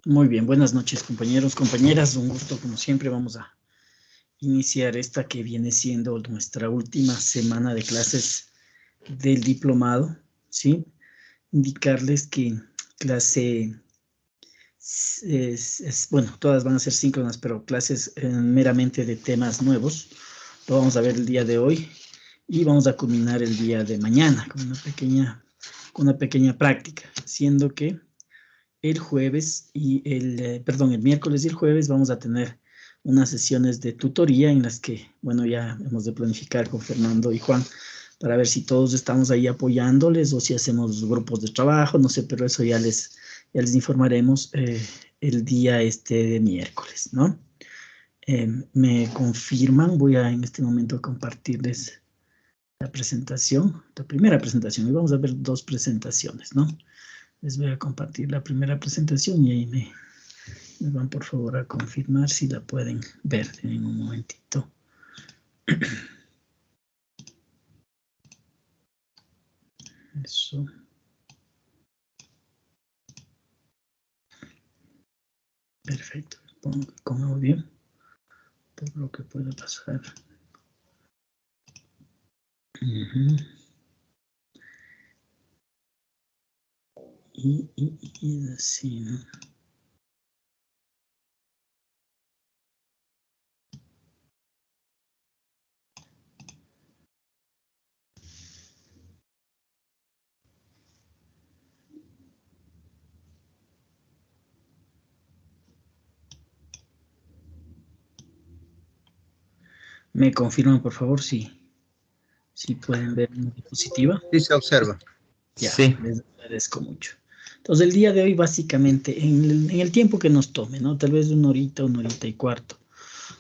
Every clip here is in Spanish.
Muy bien, buenas noches compañeros, compañeras, un gusto como siempre. Vamos a iniciar esta que viene siendo nuestra última semana de clases del diplomado, ¿sí? Indicarles que clase bueno, todas van a ser síncronas, pero clases meramente de temas nuevos, lo vamos a ver el día de hoy y vamos a culminar el día de mañana con una pequeña práctica, siendo que el jueves y el miércoles y el jueves vamos a tener unas sesiones de tutoría en las que, bueno, ya hemos de planificar con Fernando y Juan para ver si todos estamos ahí apoyándoles o si hacemos grupos de trabajo, no sé, pero eso ya les informaremos el día de miércoles, ¿no? Me confirman, voy a en este momento compartirles la presentación, la primera presentación, y vamos a ver dos presentaciones, ¿no? Les voy a compartir la primera presentación y ahí me van por favor a confirmar si la pueden ver en un momentito. Eso. Perfecto. Pongo con audio por lo que puede pasar. Y así, ¿no? Me confirman, por favor, si pueden ver una diapositiva. Sí, se observa. Ya, sí. les agradezco mucho. Entonces, el día de hoy, básicamente, en el tiempo que nos tome, ¿no? Tal vez una horita y cuarto,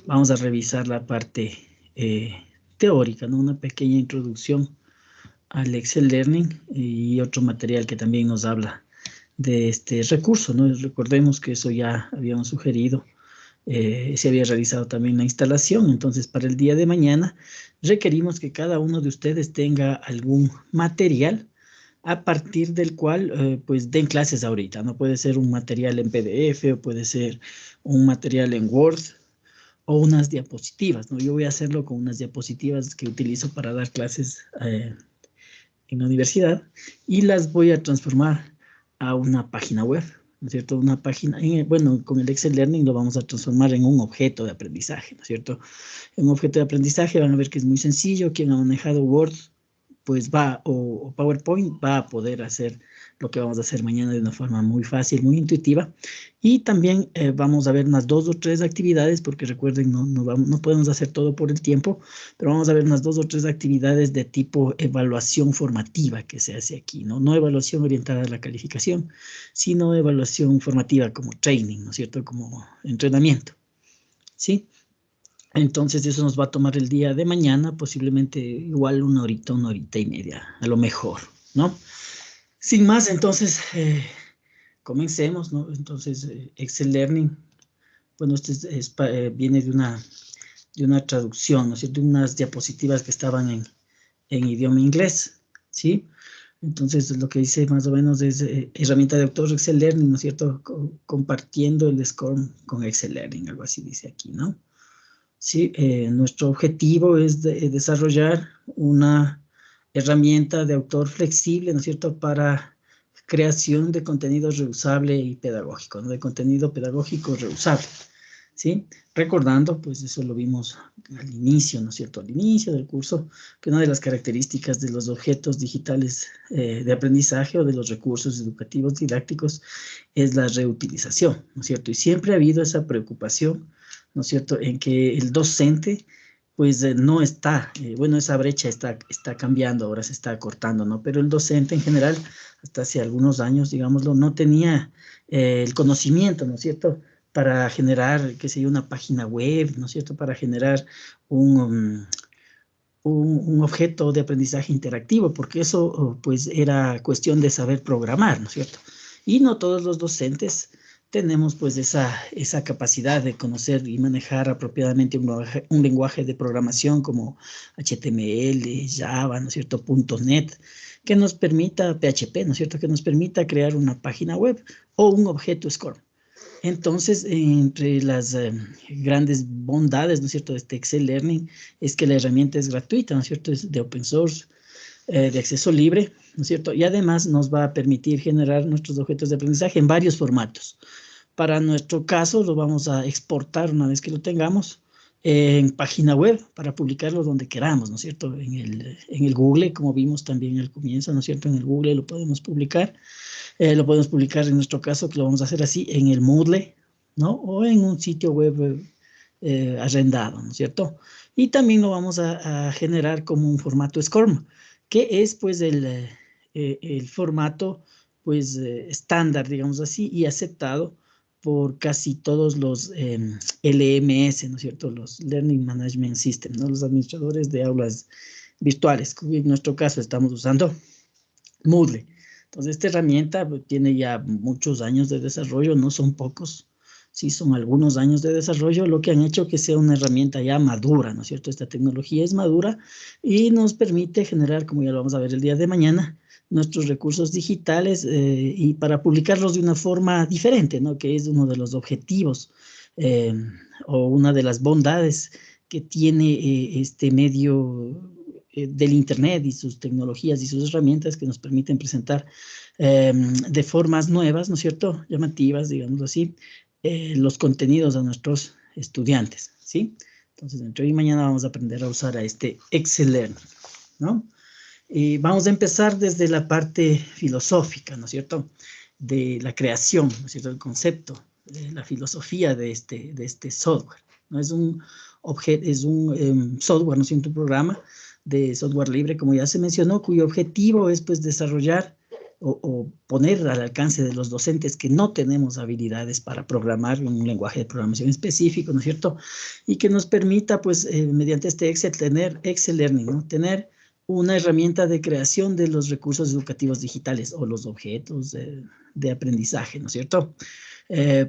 vamos a revisar la parte teórica, ¿no? Una pequeña introducción al Excel Learning y otro material que también nos habla de este recurso, ¿no? Recordemos que eso ya habíamos sugerido, se había realizado también la instalación, entonces para el día de mañana requerimos que cada uno de ustedes tenga algún material a partir del cual pues den clases ahorita, ¿no? Puede ser un material en PDF o puede ser un material en Word o unas diapositivas, ¿no? Yo voy a hacerlo con unas diapositivas que utilizo para dar clases en la universidad y las voy a transformar a una página web, ¿no es cierto? Una página, bueno, con el Excel Learning lo vamos a transformar en un objeto de aprendizaje, ¿no es cierto? En un objeto de aprendizaje van a ver que es muy sencillo. Quien ha manejado Word pues o PowerPoint va a poder hacer lo que vamos a hacer mañana de una forma muy fácil, muy intuitiva. Y también vamos a ver unas 2 o 3 actividades, porque recuerden, no podemos hacer todo por el tiempo, pero vamos a ver unas 2 o 3 actividades de tipo evaluación formativa que se hace aquí, ¿no? No evaluación orientada a la calificación, sino evaluación formativa como training, ¿no es cierto? Como entrenamiento, ¿sí? Entonces eso nos va a tomar el día de mañana, posiblemente igual una horita y media, a lo mejor, ¿no? Sin más, entonces, comencemos, ¿no? Entonces, Excel Learning, bueno, viene de una traducción, ¿no es cierto? De unas diapositivas que estaban en idioma inglés, ¿sí? Entonces, lo que dice más o menos es herramienta de autor Excel Learning, ¿no es cierto? Compartiendo el score con Excel Learning, algo así dice aquí, ¿no? Sí, nuestro objetivo es desarrollar una herramienta de autor flexible, ¿no es cierto?, para creación de contenido reusable y pedagógico, ¿no? De contenido pedagógico reusable, ¿sí? Recordando, pues eso lo vimos al inicio, ¿no es cierto?, al inicio del curso, que una de las características de los objetos digitales de aprendizaje o de los recursos educativos didácticos es la reutilización, ¿no es cierto? Y siempre ha habido esa preocupación, ¿no es cierto?, en que el docente, pues no está, bueno, esa brecha está cambiando, ahora se está acortando, ¿no? Pero el docente en general, hasta hace algunos años, digámoslo, no tenía el conocimiento, ¿no es cierto?, para generar, qué sé yo, una página web, ¿no es cierto?, para generar un objeto de aprendizaje interactivo, porque eso, pues, era cuestión de saber programar, ¿no es cierto? Y no todos los docentes tenemos, pues, esa capacidad de conocer y manejar apropiadamente un lenguaje de programación como HTML, Java, ¿no es cierto?, .NET, que nos permita, PHP, ¿no es cierto?, que nos permita crear una página web o un objeto SCORM. Entonces, entre las grandes bondades, ¿no es cierto?, de este Excel Learning, es que la herramienta es gratuita, ¿no es cierto?, es de open source, de acceso libre, ¿no es cierto?, y además nos va a permitir generar nuestros objetos de aprendizaje en varios formatos. Para nuestro caso, lo vamos a exportar una vez que lo tengamos en página web para publicarlo donde queramos, ¿no es cierto?, en el Google, como vimos también al comienzo, ¿no es cierto?, en el Google lo podemos publicar. Lo podemos publicar en nuestro caso, que lo vamos a hacer así, en el Moodle, ¿no? O en un sitio web arrendado, ¿no es cierto? Y también lo vamos a generar como un formato SCORM, que es pues el formato pues estándar, digamos así, y aceptado por casi todos los LMS, ¿no es cierto? Los Learning Management System, ¿no? Los administradores de aulas virtuales, que en nuestro caso estamos usando Moodle. Entonces, esta herramienta tiene ya muchos años de desarrollo, no son pocos, sí son algunos años de desarrollo, lo que han hecho que sea una herramienta ya madura, ¿no es cierto? Esta tecnología es madura y nos permite generar, como ya lo vamos a ver el día de mañana, nuestros recursos digitales y para publicarlos de una forma diferente, ¿no? Que es uno de los objetivos eh, o una de las bondades que tiene este medio del Internet y sus tecnologías y sus herramientas que nos permiten presentar de formas nuevas, ¿no es cierto?, llamativas, digamos así, los contenidos a nuestros estudiantes, ¿sí? Entonces, entre hoy y mañana vamos a aprender a usar a este Excel Learning, ¿no? Y vamos a empezar desde la parte filosófica, ¿no es cierto?, de la creación, ¿no es cierto?, el concepto, la filosofía de este software, ¿no? Es un software, ¿no es cierto?, un programa de software libre, como ya se mencionó, cuyo objetivo es pues desarrollar o poner al alcance de los docentes que no tenemos habilidades para programar en un lenguaje de programación específico, ¿no es cierto?, y que nos permita pues mediante este Excel tener Excel Learning, ¿no?, tener una herramienta de creación de los recursos educativos digitales o los objetos de aprendizaje, ¿no es cierto?,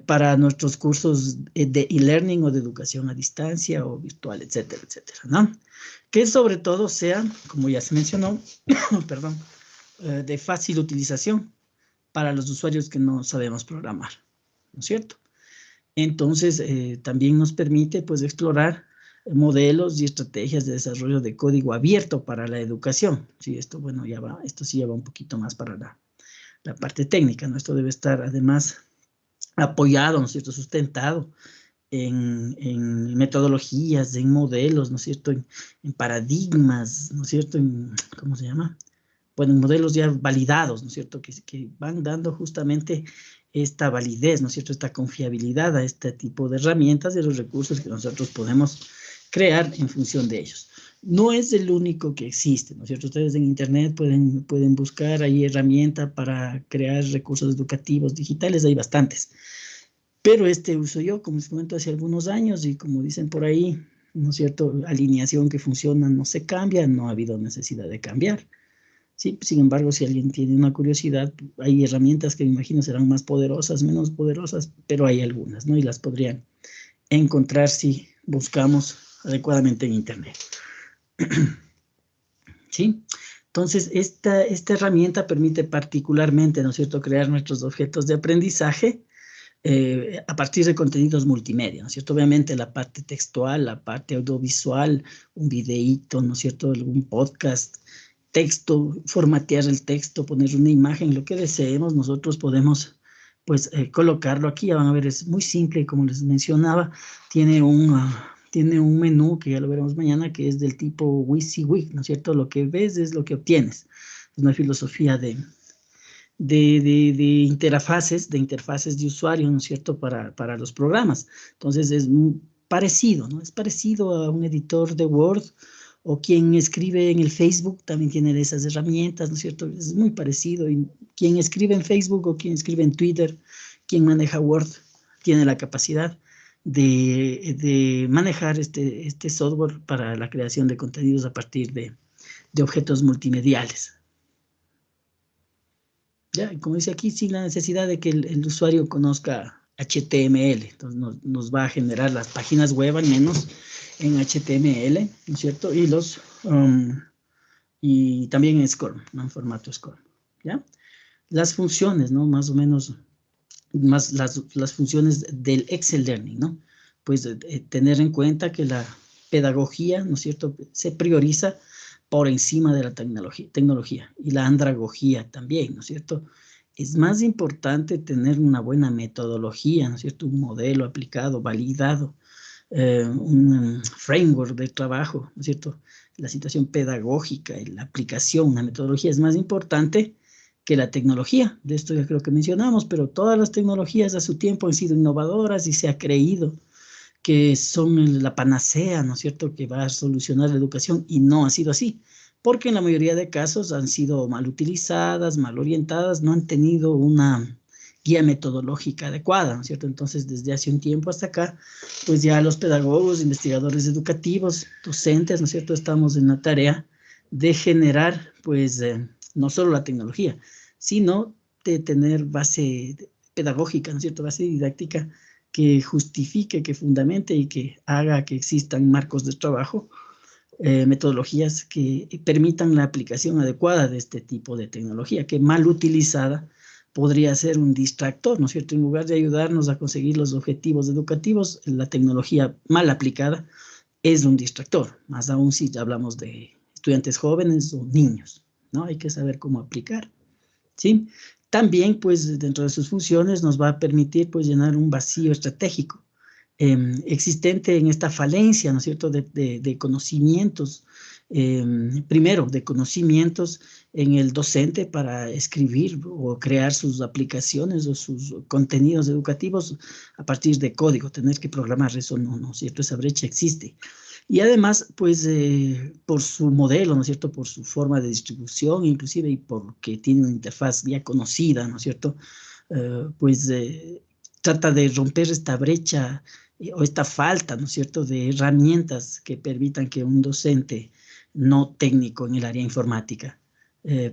para nuestros cursos de e-learning o de educación a distancia o virtual, etcétera, etcétera, ¿no? Que sobre todo sea, como ya se mencionó, perdón, de fácil utilización para los usuarios que no sabemos programar, ¿no es cierto? Entonces, también nos permite, pues, explorar modelos y estrategias de desarrollo de código abierto para la educación. Sí, esto, bueno, ya va, esto sí ya va un poquito más para la parte técnica, ¿no? Esto debe estar, además, apoyado, ¿no es cierto?, sustentado en metodologías, en modelos, ¿no es cierto?, en paradigmas, ¿no es cierto?, ¿cómo se llama?, bueno, en modelos ya validados, ¿no es cierto?, que van dando justamente esta validez, ¿no es cierto?, esta confiabilidad a este tipo de herramientas y los recursos que nosotros podemos crear en función de ellos. No es el único que existe, ¿no es cierto? Ustedes en Internet pueden buscar ahí herramientas para crear recursos educativos digitales, hay bastantes. Pero este uso yo, como les comento, hace algunos años y como dicen por ahí, ¿no es cierto?, alineación que funciona no se cambia, no ha habido necesidad de cambiar. Sí, sin embargo, si alguien tiene una curiosidad, hay herramientas que me imagino serán más poderosas, menos poderosas, pero hay algunas, ¿no? Y las podrían encontrar si buscamos adecuadamente en Internet. ¿Sí? Entonces, esta herramienta permite particularmente, ¿no es cierto?, crear nuestros objetos de aprendizaje a partir de contenidos multimedia, ¿no es cierto? Obviamente la parte textual, la parte audiovisual, un videíto, ¿no es cierto?, algún podcast, texto, formatear el texto, poner una imagen, lo que deseemos, nosotros podemos pues colocarlo aquí. Ya van a ver, es muy simple, como les mencionaba, tiene un menú que ya lo veremos mañana, que es del tipo WYSIWYG, ¿no es cierto? Lo que ves es lo que obtienes. Es una filosofía de interfaces de usuario, ¿no es cierto?, para los programas. Entonces es parecido, ¿no? Es parecido a un editor de Word, o quien escribe en el Facebook también tiene esas herramientas, ¿no es cierto? Es muy parecido. Y quien escribe en Facebook o quien escribe en Twitter, quien maneja Word, tiene la capacidad de manejar este software para la creación de contenidos a partir de objetos multimediales. Ya, como dice aquí, sin la necesidad de que el usuario conozca HTML. Entonces nos va a generar las páginas web al menos en HTML, ¿no es cierto? Y también en SCORM, ¿no?, en formato SCORM, ¿ya? Las funciones, ¿no?, más o menos más las funciones del Excel Learning, ¿no? Pues tener en cuenta que la pedagogía, ¿no es cierto?, se prioriza por encima de la tecnología y la andragogía también, ¿no es cierto? Es más importante tener una buena metodología, ¿no es cierto?, un modelo aplicado, validado, un framework de trabajo, ¿no es cierto? La situación pedagógica y la aplicación, una metodología es más importante que la tecnología. De esto ya creo que mencionamos, pero todas las tecnologías a su tiempo han sido innovadoras y se ha creído que son la panacea, ¿no es cierto?, que va a solucionar la educación, y no ha sido así, porque en la mayoría de casos han sido mal utilizadas, mal orientadas, no han tenido una guía metodológica adecuada, ¿no es cierto? Entonces, desde hace un tiempo hasta acá, pues ya los pedagogos, investigadores educativos, docentes, ¿no es cierto?, estamos en la tarea de generar, pues, no solo la tecnología, sino de tener base pedagógica, ¿no es cierto?, base didáctica que justifique, que fundamente y que haga que existan marcos de trabajo, metodologías que permitan la aplicación adecuada de este tipo de tecnología, que mal utilizada podría ser un distractor, ¿no es cierto? En lugar de ayudarnos a conseguir los objetivos educativos, la tecnología mal aplicada es un distractor, más aún si hablamos de estudiantes jóvenes o niños, ¿no? Hay que saber cómo aplicar, ¿sí? También, pues, dentro de sus funciones nos va a permitir, pues, llenar un vacío estratégico existente en esta falencia, ¿no es cierto?, de conocimientos, primero, de conocimientos en el docente para escribir o crear sus aplicaciones o sus contenidos educativos a partir de código, tener que programar eso, ¿no es cierto?, esa brecha existe. Y además, pues, por su modelo, ¿no es cierto?, por su forma de distribución, inclusive, y porque tiene una interfaz ya conocida, ¿no es cierto?, pues, trata de romper esta brecha o esta falta, ¿no es cierto?, de herramientas que permitan que un docente no técnico en el área informática,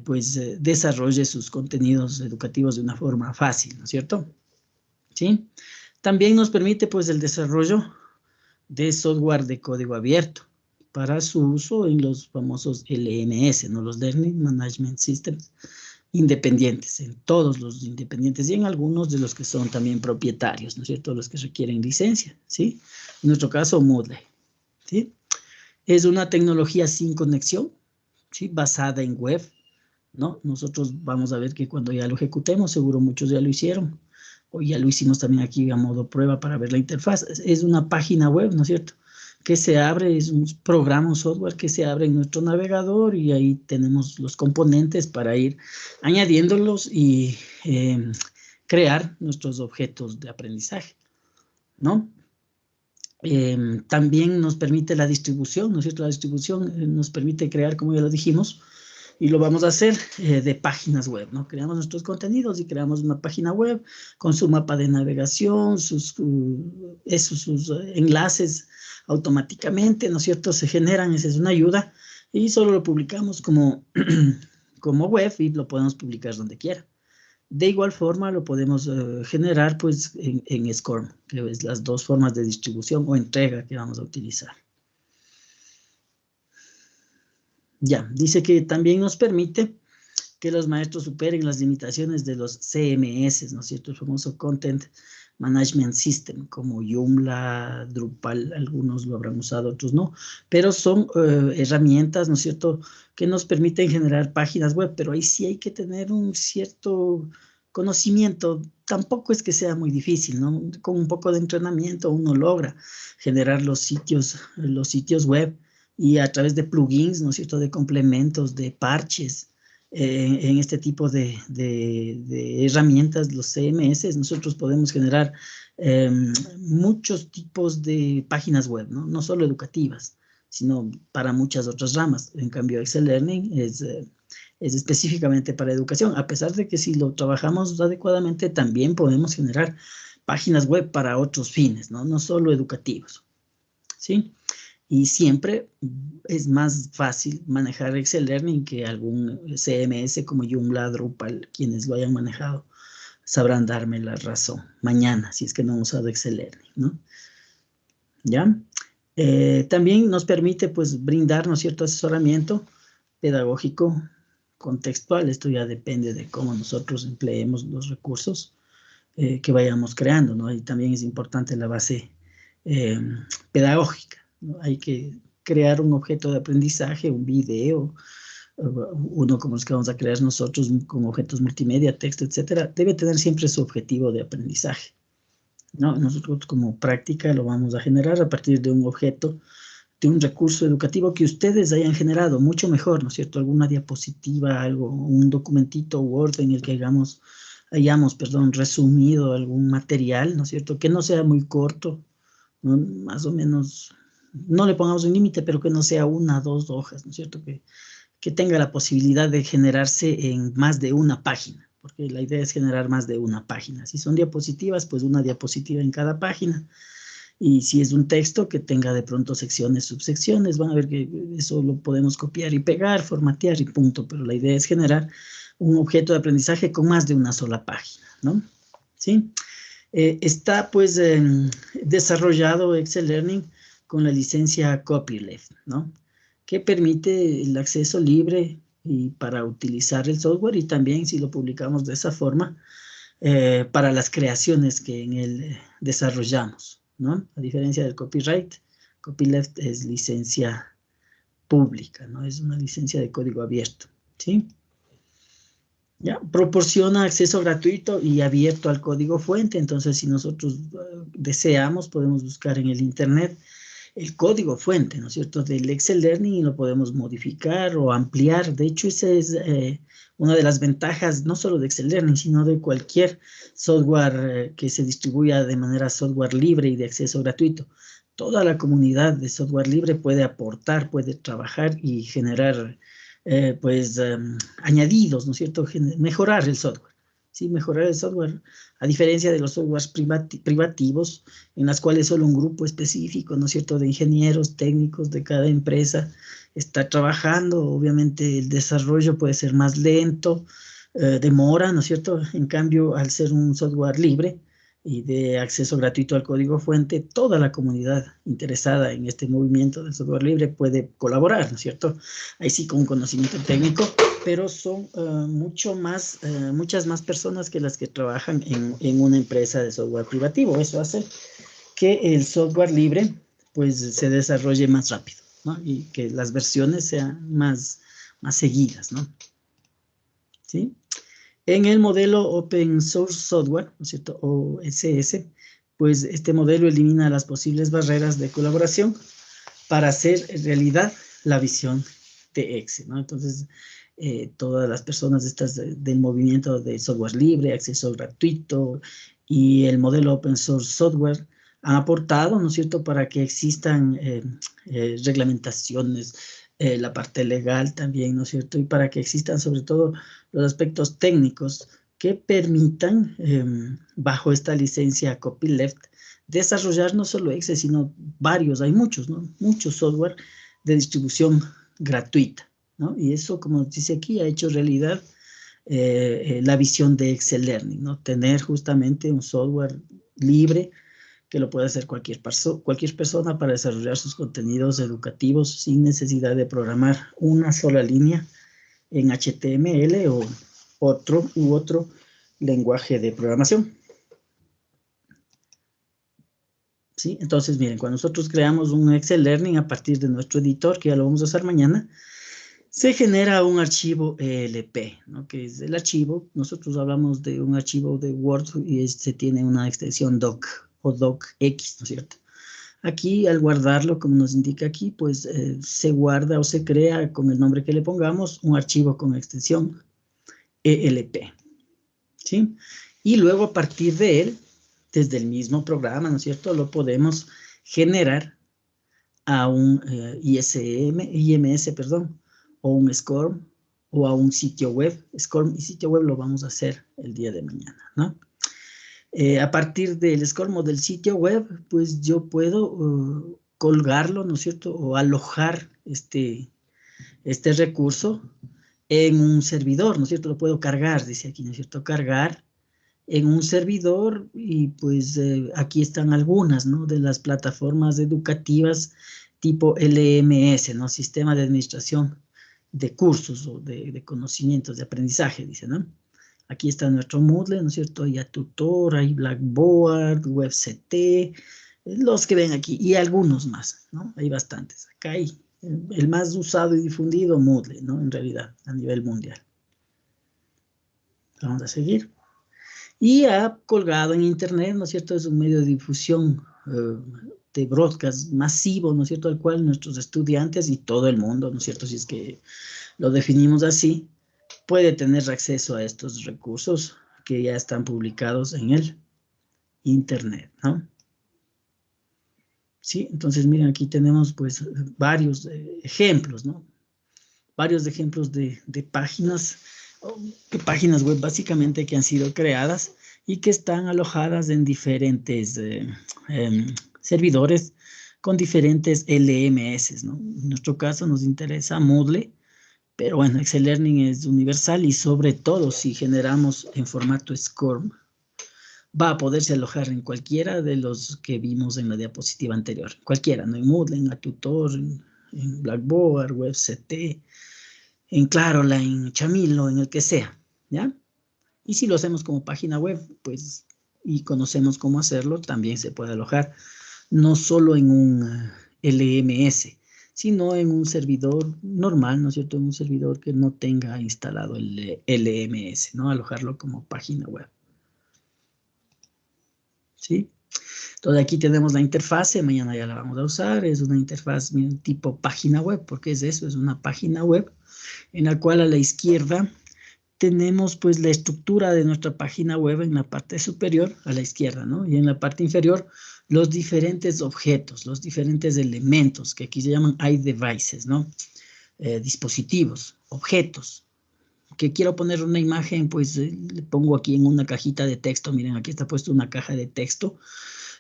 pues, desarrolle sus contenidos educativos de una forma fácil, ¿no es cierto? ¿Sí? También nos permite, pues, el desarrollo de software de código abierto para su uso en los famosos LMS, ¿no?, los Learning Management Systems independientes, en todos los independientes y en algunos de los que son también propietarios, ¿no es cierto?, los que requieren licencia, ¿sí? En nuestro caso, Moodle, ¿sí? Es una tecnología sin conexión, ¿sí?, basada en web, ¿no? Nosotros vamos a ver que cuando ya lo ejecutemos, seguro muchos ya lo hicieron, o ya lo hicimos también aquí a modo prueba para ver la interfaz. Es una página web, ¿no es cierto?, que se abre, es un programa, un software que se abre en nuestro navegador y ahí tenemos los componentes para ir añadiéndolos y crear nuestros objetos de aprendizaje, ¿no? También nos permite la distribución, ¿no es cierto? La distribución nos permite crear, como ya lo dijimos, y lo vamos a hacer de páginas web, ¿no? Creamos nuestros contenidos y creamos una página web con su mapa de navegación, sus enlaces automáticamente, ¿no es cierto? Se generan, esa es una ayuda, y solo lo publicamos como, como web y lo podemos publicar donde quiera. De igual forma lo podemos generar pues en SCORM, que es las dos formas de distribución o entrega que vamos a utilizar. Ya, dice que también nos permite que los maestros superen las limitaciones de los CMS, ¿no es cierto? El famoso Content Management System, como Joomla, Drupal, algunos lo habrán usado, otros no, pero son herramientas, ¿no es cierto?, que nos permiten generar páginas web, pero ahí sí hay que tener un cierto conocimiento, tampoco es que sea muy difícil, ¿no? Con un poco de entrenamiento uno logra generar los sitios web y a través de plugins, ¿no es cierto?, de complementos, de parches, en este tipo de herramientas, los CMS, nosotros podemos generar muchos tipos de páginas web, ¿no? No solo educativas, sino para muchas otras ramas. En cambio, Excel Learning es específicamente para educación, a pesar de que si lo trabajamos adecuadamente, también podemos generar páginas web para otros fines, ¿no? No solo educativos, ¿sí? Y siempre es más fácil manejar Excel Learning que algún CMS como Joomla, Drupal. Quienes lo hayan manejado sabrán darme la razón mañana, si es que no han usado Excel Learning, ¿no? ¿Ya? También nos permite, pues, brindarnos cierto asesoramiento pedagógico contextual. Esto ya depende de cómo nosotros empleemos los recursos que vayamos creando, ¿no? Y también es importante la base pedagógica, ¿no? Hay que crear un objeto de aprendizaje, un video, uno como los que vamos a crear nosotros con objetos multimedia, texto, etcétera, debe tener siempre su objetivo de aprendizaje, ¿no? Nosotros como práctica lo vamos a generar a partir de un objeto, de un recurso educativo que ustedes hayan generado, mucho mejor, ¿no es cierto? Alguna diapositiva, algo, un documentito Word en el que hayamos, resumido algún material, ¿no es cierto? Que no sea muy corto, ¿no? Más o menos, no le pongamos un límite, pero que no sea 1 o 2 hojas, ¿no es cierto? Que tenga la posibilidad de generarse en más de una página, porque la idea es generar más de una página. Si son diapositivas, pues una diapositiva en cada página. Y si es un texto, que tenga de pronto secciones, subsecciones, van a ver que eso lo podemos copiar y pegar, formatear y punto, pero la idea es generar un objeto de aprendizaje con más de una sola página, ¿no? ¿Sí? Está pues desarrollado Excel Learning con la licencia Copyleft, ¿no? Que permite el acceso libre y para utilizar el software y también si lo publicamos de esa forma para las creaciones que en él desarrollamos, ¿no? A diferencia del copyright, copyleft es licencia pública, ¿no? Es una licencia de código abierto, ¿sí? ¿Ya? Proporciona acceso gratuito y abierto al código fuente, entonces si nosotros deseamos podemos buscar en el internet el código fuente, ¿no es cierto?, del Excel Learning y lo podemos modificar o ampliar. De hecho, esa es una de las ventajas, no solo de Excel Learning, sino de cualquier software que se distribuya de manera software libre y de acceso gratuito. Toda la comunidad de software libre puede aportar, puede trabajar y generar, añadidos, ¿no es cierto?, mejorar el software. Sí, mejorar el software, a diferencia de los softwares privativos, en las cuales solo un grupo específico, ¿no es cierto?, de ingenieros técnicos de cada empresa está trabajando. Obviamente el desarrollo puede ser más lento, demora, ¿no es cierto? En cambio, al ser un software libre y de acceso gratuito al código fuente, toda la comunidad interesada en este movimiento del software libre puede colaborar, ¿no es cierto? Ahí sí con conocimiento técnico, pero son muchas más personas que las que trabajan en una empresa de software privativo. Eso hace que el software libre pues se desarrolle más rápido, ¿no? Y que las versiones sean más seguidas, ¿no? ¿Sí? En el modelo Open Source Software, ¿no es cierto?, OSS, pues este modelo elimina las posibles barreras de colaboración para hacer realidad la visión de Excel, ¿no? Entonces, todas las personas del movimiento de software libre, acceso gratuito y el modelo Open Source Software han aportado, ¿no es cierto?, para que existan reglamentaciones, la parte legal también, ¿no es cierto?, y para que existan sobre todo los aspectos técnicos que permitan, bajo esta licencia Copyleft, desarrollar no solo Excel, sino varios, hay muchos, ¿no? Muchos software de distribución gratuita, ¿no? Y eso, como dice aquí, ha hecho realidad la visión de Excel Learning, ¿no? Tener justamente un software libre que lo puede hacer cualquier persona para desarrollar sus contenidos educativos sin necesidad de programar una sola línea en HTML o otro lenguaje de programación. ¿Sí? Entonces, miren, cuando nosotros creamos un Excel Learning a partir de nuestro editor, que ya lo vamos a hacer mañana, se genera un archivo ELP, ¿no? Que es el archivo, nosotros hablamos de un archivo de Word y este tiene una extensión doc o docx, ¿no es cierto? Aquí, al guardarlo, como nos indica aquí, pues se guarda o se crea con el nombre que le pongamos un archivo con extensión ELP, ¿sí? Y luego a partir de él, desde el mismo programa, ¿no es cierto?, lo podemos generar a un IMS, o un SCORM, o a un sitio web. SCORM y sitio web lo vamos a hacer el día de mañana, ¿no? A partir del SCORM o del sitio web, pues yo puedo colgarlo, ¿no es cierto?, o alojar este recurso en un servidor, ¿no es cierto? Lo puedo cargar, dice aquí, ¿no es cierto?, cargar en un servidor y pues aquí están algunas, ¿no?, de las plataformas educativas tipo LMS, ¿no?, Sistema de Administración de Cursos o de Conocimientos, de Aprendizaje, dice, ¿no? Aquí está nuestro Moodle, ¿no es cierto? Hay Tutor, hay Blackboard, WebCT, los que ven aquí, y algunos más, ¿no? Hay bastantes. Acá hay el más usado y difundido, Moodle, ¿no? En realidad, a nivel mundial. Vamos a seguir. Y ha colgado en Internet, ¿no es cierto? Es un medio de difusión de broadcast masivo, ¿no es cierto? Al cual nuestros estudiantes y todo el mundo, ¿no es cierto? Si es que lo definimos así, puede tener acceso a estos recursos que ya están publicados en el Internet, ¿no? Sí, entonces miren, aquí tenemos pues varios ejemplos, ¿no? Varios ejemplos de páginas, páginas web básicamente que han sido creadas y que están alojadas en diferentes servidores con diferentes LMS, ¿no? En nuestro caso nos interesa Moodle, pero bueno, Excel Learning es universal y sobre todo si generamos en formato SCORM, va a poderse alojar en cualquiera de los que vimos en la diapositiva anterior. Cualquiera, ¿no? En Moodle, en Atutor, en Blackboard, WebCT, en Clarola, en Chamilo, en el que sea, ¿ya? Y si lo hacemos como página web, pues, y conocemos cómo hacerlo, también se puede alojar, no solo en un LMS, sino en un servidor normal, ¿no es cierto? En un servidor que no tenga instalado el LMS, ¿no? Alojarlo como página web. ¿Sí? Entonces aquí tenemos la interfase, mañana ya la vamos a usar, es una interfaz tipo página web, porque es eso, es una página web en la cual a la izquierda tenemos pues la estructura de nuestra página web en la parte superior a la izquierda, ¿no? Y en la parte inferior los diferentes objetos, los diferentes elementos, que aquí se llaman iDevices, ¿no? Dispositivos, objetos. Que quiero poner una imagen, pues le pongo aquí en una cajita de texto, miren, aquí está puesto una caja de texto,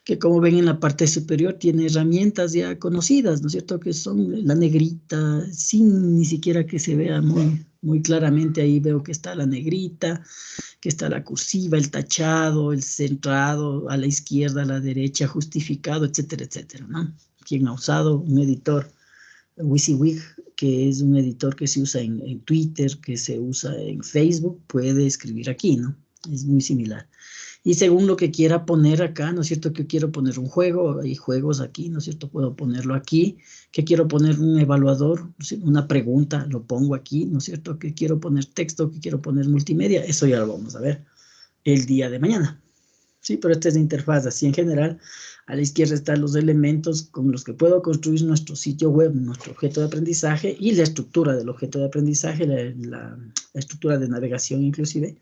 que como ven en la parte superior tiene herramientas ya conocidas, ¿no es cierto? Que son la negrita, sin ni siquiera que se vea muy claramente, ahí veo que está la negrita, que está la cursiva, el tachado, el centrado, a la izquierda, a la derecha, justificado, etcétera, etcétera, ¿no? ¿Quién ha usado un editor WYSIWYG, que es un editor que se usa en Twitter, que se usa en Facebook, puede escribir aquí, ¿no? Es muy similar. Y según lo que quiera poner acá, ¿no es cierto? Que quiero poner un juego, hay juegos aquí, ¿no es cierto? Puedo ponerlo aquí. Que quiero poner un evaluador, una pregunta, lo pongo aquí, ¿no es cierto? Que quiero poner texto, que quiero poner multimedia, eso ya lo vamos a ver el día de mañana. Sí, pero esta es la interfaz, así en general. A la izquierda están los elementos con los que puedo construir nuestro sitio web, nuestro objeto de aprendizaje y la estructura del objeto de aprendizaje, la estructura de navegación inclusive.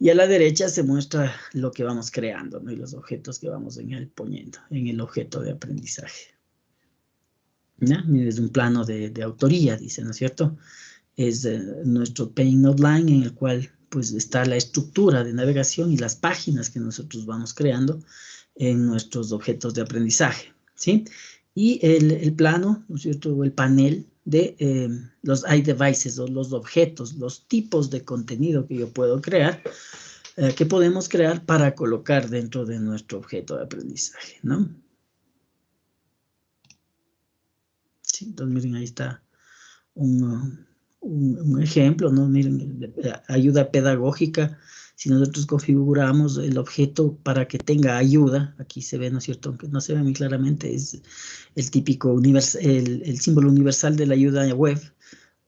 Y a la derecha se muestra lo que vamos creando, ¿no? Y los objetos que vamos poniendo en el objeto de aprendizaje. ¿Ya? Es un plano de autoría, dice, ¿no es cierto? Es nuestro pane outline en el cual pues está la estructura de navegación y las páginas que nosotros vamos creando en nuestros objetos de aprendizaje, ¿sí? Y el plano, ¿no es cierto? O el panel de los iDevices o los objetos, los tipos de contenido que yo puedo crear, que podemos crear para colocar dentro de nuestro objeto de aprendizaje, ¿no? Sí, entonces miren, ahí está un ejemplo, ¿no? Miren, ayuda pedagógica. Si nosotros configuramos el objeto para que tenga ayuda, aquí se ve, ¿no es cierto? Aunque no se ve muy claramente, es el típico el símbolo universal de la ayuda web,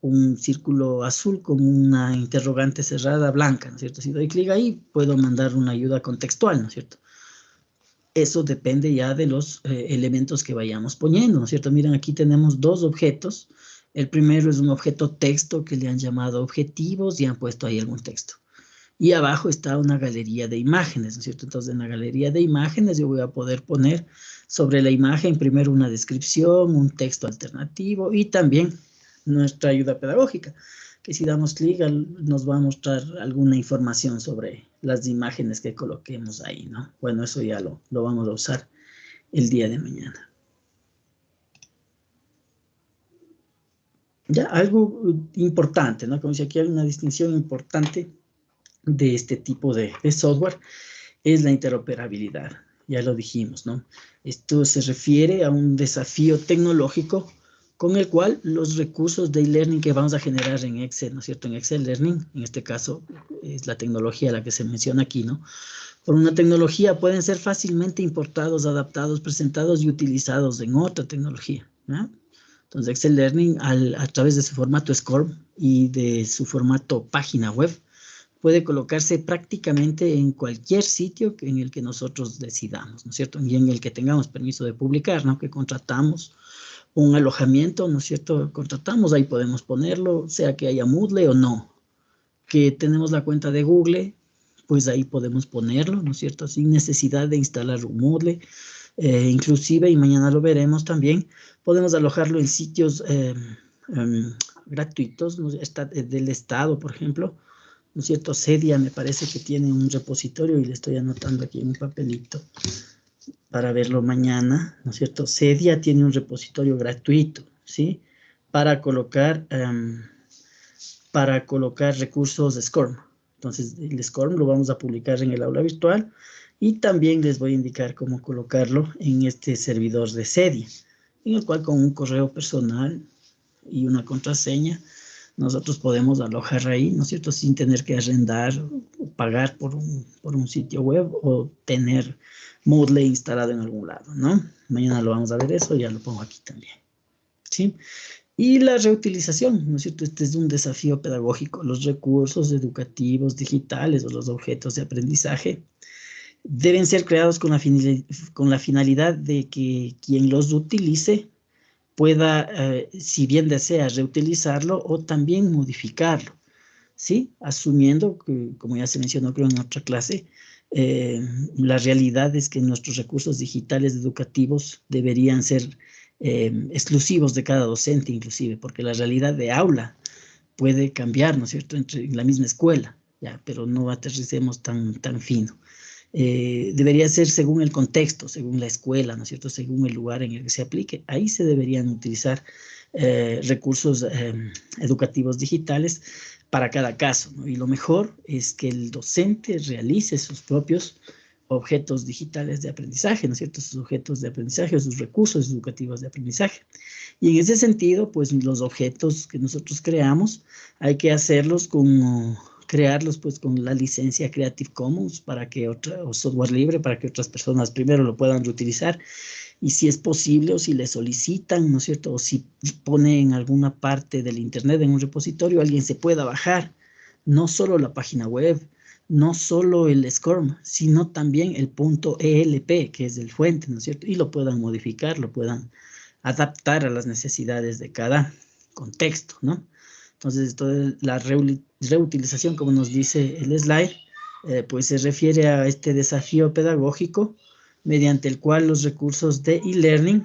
un círculo azul con una interrogante cerrada blanca, ¿no es cierto? Si doy clic ahí, puedo mandar una ayuda contextual, ¿no es cierto? Eso depende ya de los elementos que vayamos poniendo, ¿no es cierto? Miren, aquí tenemos dos objetos. El primero es un objeto texto que le han llamado objetivos y han puesto ahí algún texto. Y abajo está una galería de imágenes, ¿no es cierto? Entonces, en la galería de imágenes yo voy a poder poner sobre la imagen primero una descripción, un texto alternativo y también nuestra ayuda pedagógica, que si damos clic nos va a mostrar alguna información sobre las imágenes que coloquemos ahí, ¿no? Bueno, eso ya lo vamos a usar el día de mañana. Ya, algo importante, ¿no? Como si aquí hay una distinción importante de este tipo de software, es la interoperabilidad. Ya lo dijimos, ¿no? Esto se refiere a un desafío tecnológico con el cual los recursos de e-learning que vamos a generar en Excel, ¿no es cierto? En Excel Learning, en este caso es la tecnología la que se menciona aquí, ¿no? Por una tecnología pueden ser fácilmente importados, adaptados, presentados y utilizados en otra tecnología, ¿no? Entonces Excel Learning a través de su formato SCORM y de su formato página web puede colocarse prácticamente en cualquier sitio en el que nosotros decidamos, ¿no es cierto? Y en el que tengamos permiso de publicar, ¿no? Que contratamos un alojamiento, ¿no es cierto? Contratamos, ahí podemos ponerlo, sea que haya Moodle o no. Que tenemos la cuenta de Google, pues ahí podemos ponerlo, ¿no es cierto? Sin necesidad de instalar un Moodle. Inclusive, y mañana lo veremos también, podemos alojarlo en sitios gratuitos, ¿no? Del Estado, por ejemplo, ¿no es cierto? Cedia me parece que tiene un repositorio y le estoy anotando aquí en un papelito para verlo mañana, ¿no es cierto? Cedia tiene un repositorio gratuito, ¿sí? Para colocar recursos de SCORM. Entonces, el SCORM lo vamos a publicar en el aula virtual y también les voy a indicar cómo colocarlo en este servidor de Cedia, en el cual con un correo personal y una contraseña nosotros podemos alojar ahí, ¿no es cierto?, sin tener que arrendar o pagar por un sitio web o tener Moodle instalado en algún lado, ¿no? Mañana lo vamos a ver eso, ya lo pongo aquí también, ¿sí? Y la reutilización, ¿no es cierto? Este es un desafío pedagógico. Los recursos educativos digitales o los objetos de aprendizaje deben ser creados con la finalidad de que quien los utilice pueda, si bien desea, reutilizarlo o también modificarlo, ¿sí? Asumiendo que, como ya se mencionó creo en otra clase, la realidad es que nuestros recursos digitales educativos deberían ser exclusivos de cada docente inclusive, porque la realidad de aula puede cambiar, ¿no es cierto?, en la misma escuela, ya, pero no aterricemos tan fino. Debería ser según el contexto, según la escuela, ¿no es cierto?, según el lugar en el que se aplique. Ahí se deberían utilizar recursos educativos digitales para cada caso, ¿no? Y lo mejor es que el docente realice sus propios objetos digitales de aprendizaje, ¿no es cierto?, sus objetos de aprendizaje, sus recursos educativos de aprendizaje. Y en ese sentido, pues los objetos que nosotros creamos, hay que hacerlos crearlos pues con la licencia Creative Commons o software libre para que otras personas primero lo puedan reutilizar y si es posible o si le solicitan, ¿no es cierto? O si pone en alguna parte del internet, en un repositorio, alguien se pueda bajar, no solo la página web, no solo el SCORM, sino también el .elp, que es el fuente, ¿no es cierto? Y lo puedan modificar, lo puedan adaptar a las necesidades de cada contexto, ¿no? Entonces, toda la reutilización, como nos dice el slide, pues se refiere a este desafío pedagógico mediante el cual los recursos de e-learning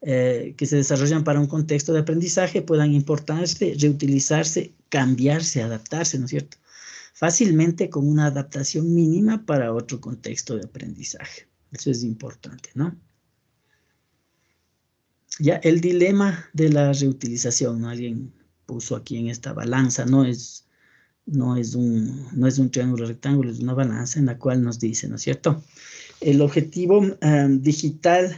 que se desarrollan para un contexto de aprendizaje puedan importarse, reutilizarse, cambiarse, adaptarse, ¿no es cierto?, fácilmente con una adaptación mínima para otro contexto de aprendizaje. Eso es importante, ¿no? Ya, el dilema de la reutilización, ¿no? Alguien puso aquí en esta balanza, no es un triángulo rectángulo, es una balanza en la cual nos dice, ¿no es cierto?, el objetivo digital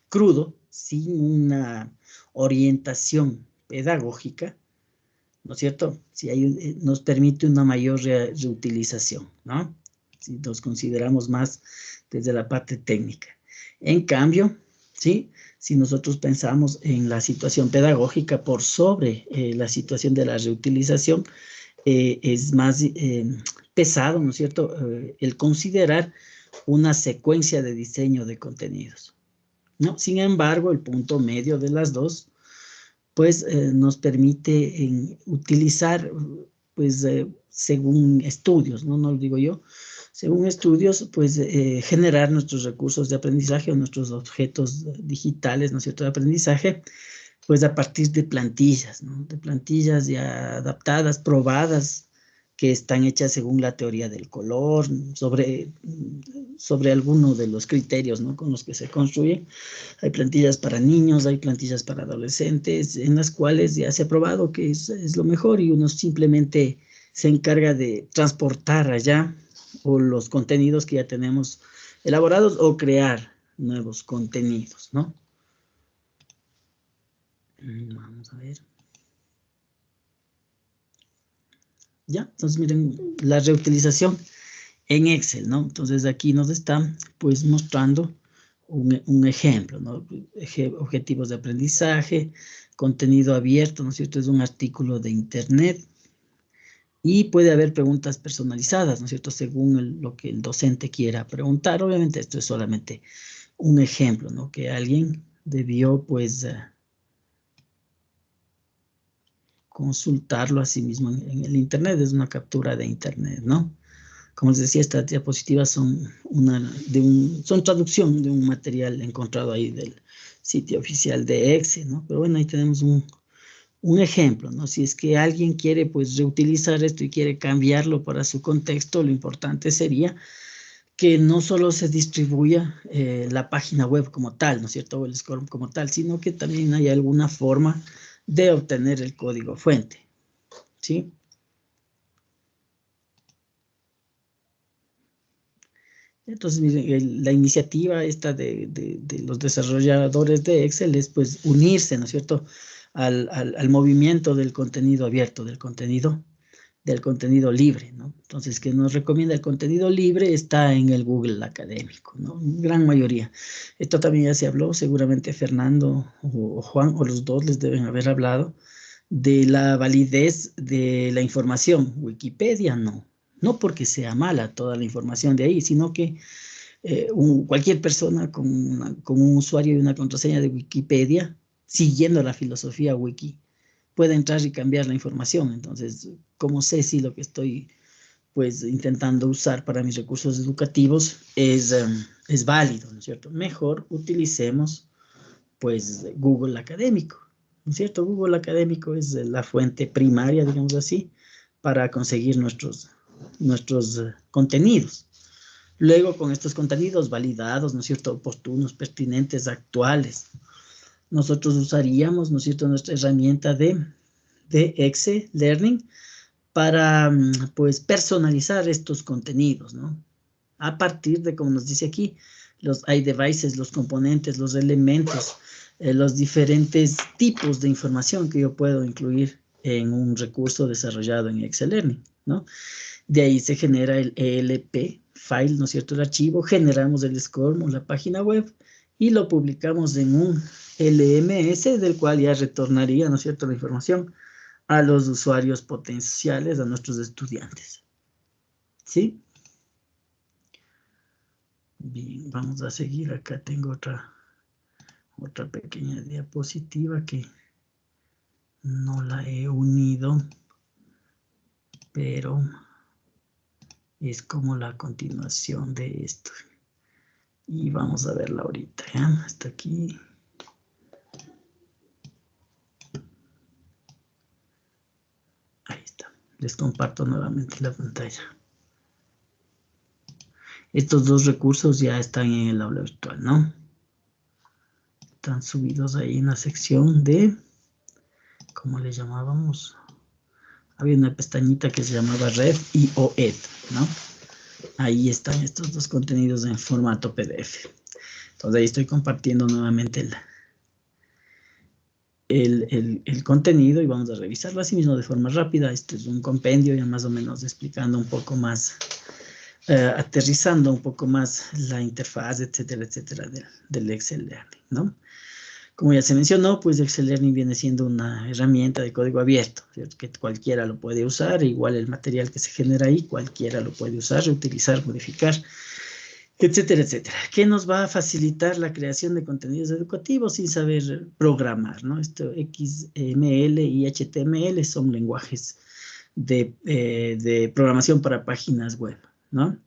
crudo, sin una orientación pedagógica, ¿no es cierto?, si nos permite una mayor reutilización, ¿no?, si nos consideramos más desde la parte técnica. En cambio, ¿sí?, si nosotros pensamos en la situación pedagógica por sobre la situación de la reutilización, es más pesado, ¿no es cierto?, el considerar una secuencia de diseño de contenidos, ¿no? Sin embargo, el punto medio de las dos, pues nos permite utilizar, pues según estudios, ¿no? No lo digo yo, según estudios, pues generar nuestros recursos de aprendizaje o nuestros objetos digitales, ¿no es cierto?, de aprendizaje, pues a partir de plantillas, ¿no?, de plantillas ya adaptadas, probadas, que están hechas según la teoría del color, sobre alguno de los criterios, ¿no?, con los que se construyen. Hay plantillas para niños, hay plantillas para adolescentes, en las cuales ya se ha probado que es lo mejor y uno simplemente se encarga de transportar allá o los contenidos que ya tenemos elaborados o crear nuevos contenidos, ¿no? Vamos a ver. Ya, entonces miren, la reutilización en Excel, ¿no? Entonces aquí nos está, pues, mostrando un ejemplo, ¿no? Objetivos de aprendizaje, contenido abierto, ¿no es cierto? Es un artículo de Internet y puede haber preguntas personalizadas, ¿no es cierto? Según lo que el docente quiera preguntar. Obviamente esto es solamente un ejemplo, ¿no? Que alguien debió, pues, consultarlo a sí mismo en el Internet. Es una captura de Internet, ¿no? Como les decía, estas diapositivas son, son traducción de un material encontrado ahí del sitio oficial de Excel, ¿no? Pero bueno, ahí tenemos un ejemplo, ¿no? Si es que alguien quiere, pues, reutilizar esto y quiere cambiarlo para su contexto, lo importante sería que no solo se distribuya la página web como tal, ¿no es cierto? O el score como tal, sino que también haya alguna forma de obtener el código fuente, ¿sí? Entonces, miren, la iniciativa esta de los desarrolladores de Excel es, pues, unirse, ¿no es cierto?, al movimiento del contenido abierto, del contenido libre, ¿no? Entonces, que nos recomienda el contenido libre está en el Google académico, ¿no? Gran mayoría. Esto también ya se habló, seguramente Fernando o Juan, o los dos les deben haber hablado, de la validez de la información. Wikipedia no. No porque sea mala toda la información de ahí, sino que cualquier persona con un usuario y una contraseña de Wikipedia, siguiendo la filosofía wiki, puede entrar y cambiar la información. Entonces, ¿cómo sé si lo que estoy, pues, intentando usar para mis recursos educativos es válido, ¿no es cierto? Mejor utilicemos, pues, Google Académico, ¿no es cierto? Google Académico es la fuente primaria, digamos así, para conseguir nuestros contenidos. Luego, con estos contenidos validados, ¿no es cierto?, oportunos, pertinentes, actuales, nosotros usaríamos, ¿no es cierto?, nuestra herramienta de Excel Learning para, pues, personalizar estos contenidos, ¿no? A partir de, como nos dice aquí, los iDevices, los componentes, los elementos, los diferentes tipos de información que yo puedo incluir en un recurso desarrollado en Excel Learning, ¿no? De ahí se genera el ELP file, ¿no es cierto?, el archivo, generamos el SCORM o la página web y lo publicamos en un LMS del cual ya retornaría, ¿no es cierto?, la información a los usuarios potenciales, a nuestros estudiantes. ¿Sí? Bien, vamos a seguir. Acá tengo otra pequeña diapositiva que no la he unido, pero es como la continuación de esto. Y vamos a verla ahorita, ¿ya? Hasta aquí. Ahí está. Les comparto nuevamente la pantalla. Estos dos recursos ya están en el aula virtual, ¿no? Están subidos ahí en la sección de, ¿cómo le llamábamos? Había una pestañita que se llamaba Red y OED, ¿no? Ahí están estos dos contenidos en formato PDF. Entonces ahí estoy compartiendo nuevamente el contenido y vamos a revisarlo así mismo de forma rápida. Este es un compendio ya más o menos explicando un poco más, aterrizando un poco más la interfaz, etcétera, etcétera, del Excel Learning, ¿no? Como ya se mencionó, pues Excel Learning viene siendo una herramienta de código abierto, ¿cierto?, que cualquiera lo puede usar, igual el material que se genera ahí, cualquiera lo puede usar, reutilizar, modificar, etcétera, etcétera. ¿Qué nos va a facilitar la creación de contenidos educativos sin saber programar, ¿no? Esto XML y HTML son lenguajes de programación para páginas web, ¿no?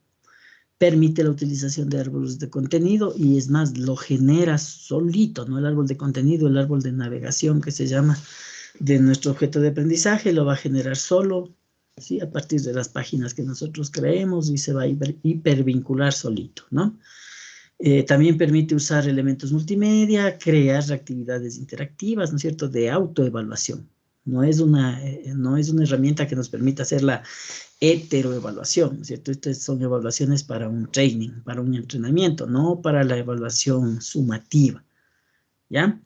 Permite la utilización de árboles de contenido y es más, lo genera solito, ¿no? El árbol de contenido, el árbol de navegación que se llama de nuestro objeto de aprendizaje, lo va a generar solo, ¿sí?, a partir de las páginas que nosotros creemos y se va a hipervincular solito, ¿no? También permite usar elementos multimedia, crear actividades interactivas, ¿no es cierto?, de autoevaluación. No es una herramienta que nos permita hacer la heteroevaluación, ¿no es cierto? Estas son evaluaciones para un training, para un entrenamiento, no para la evaluación sumativa, ¿ya?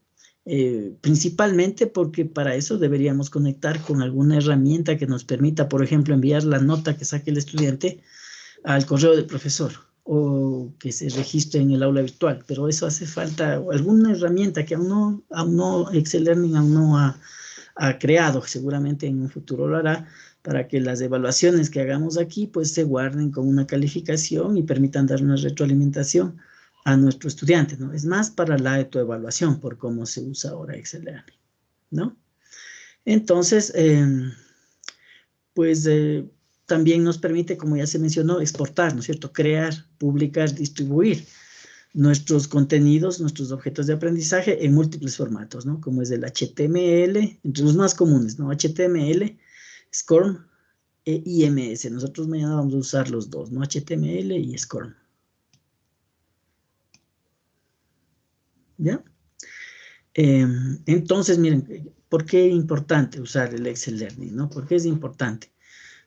Principalmente porque para eso deberíamos conectar con alguna herramienta que nos permita, por ejemplo, enviar la nota que saque el estudiante al correo del profesor o que se registre en el aula virtual, pero eso hace falta alguna herramienta que aún no Excel Learning aún no ha creado, seguramente en un futuro lo hará, para que las evaluaciones que hagamos aquí pues se guarden con una calificación y permitan dar una retroalimentación a nuestro estudiante, ¿no? Es más para la autoevaluación por cómo se usa ahora Excel Learning, ¿no? Entonces, pues también nos permite, como ya se mencionó, exportar, ¿no es cierto? Crear, publicar, distribuir nuestros contenidos, nuestros objetos de aprendizaje en múltiples formatos, ¿no? Como es el HTML, entre los más comunes, ¿no? HTML, SCORM e IMS. Nosotros mañana vamos a usar los dos, ¿no? HTML y SCORM. ¿Ya? Entonces, miren, ¿por qué es importante usar el Excel Learning, no? ¿Por qué es importante?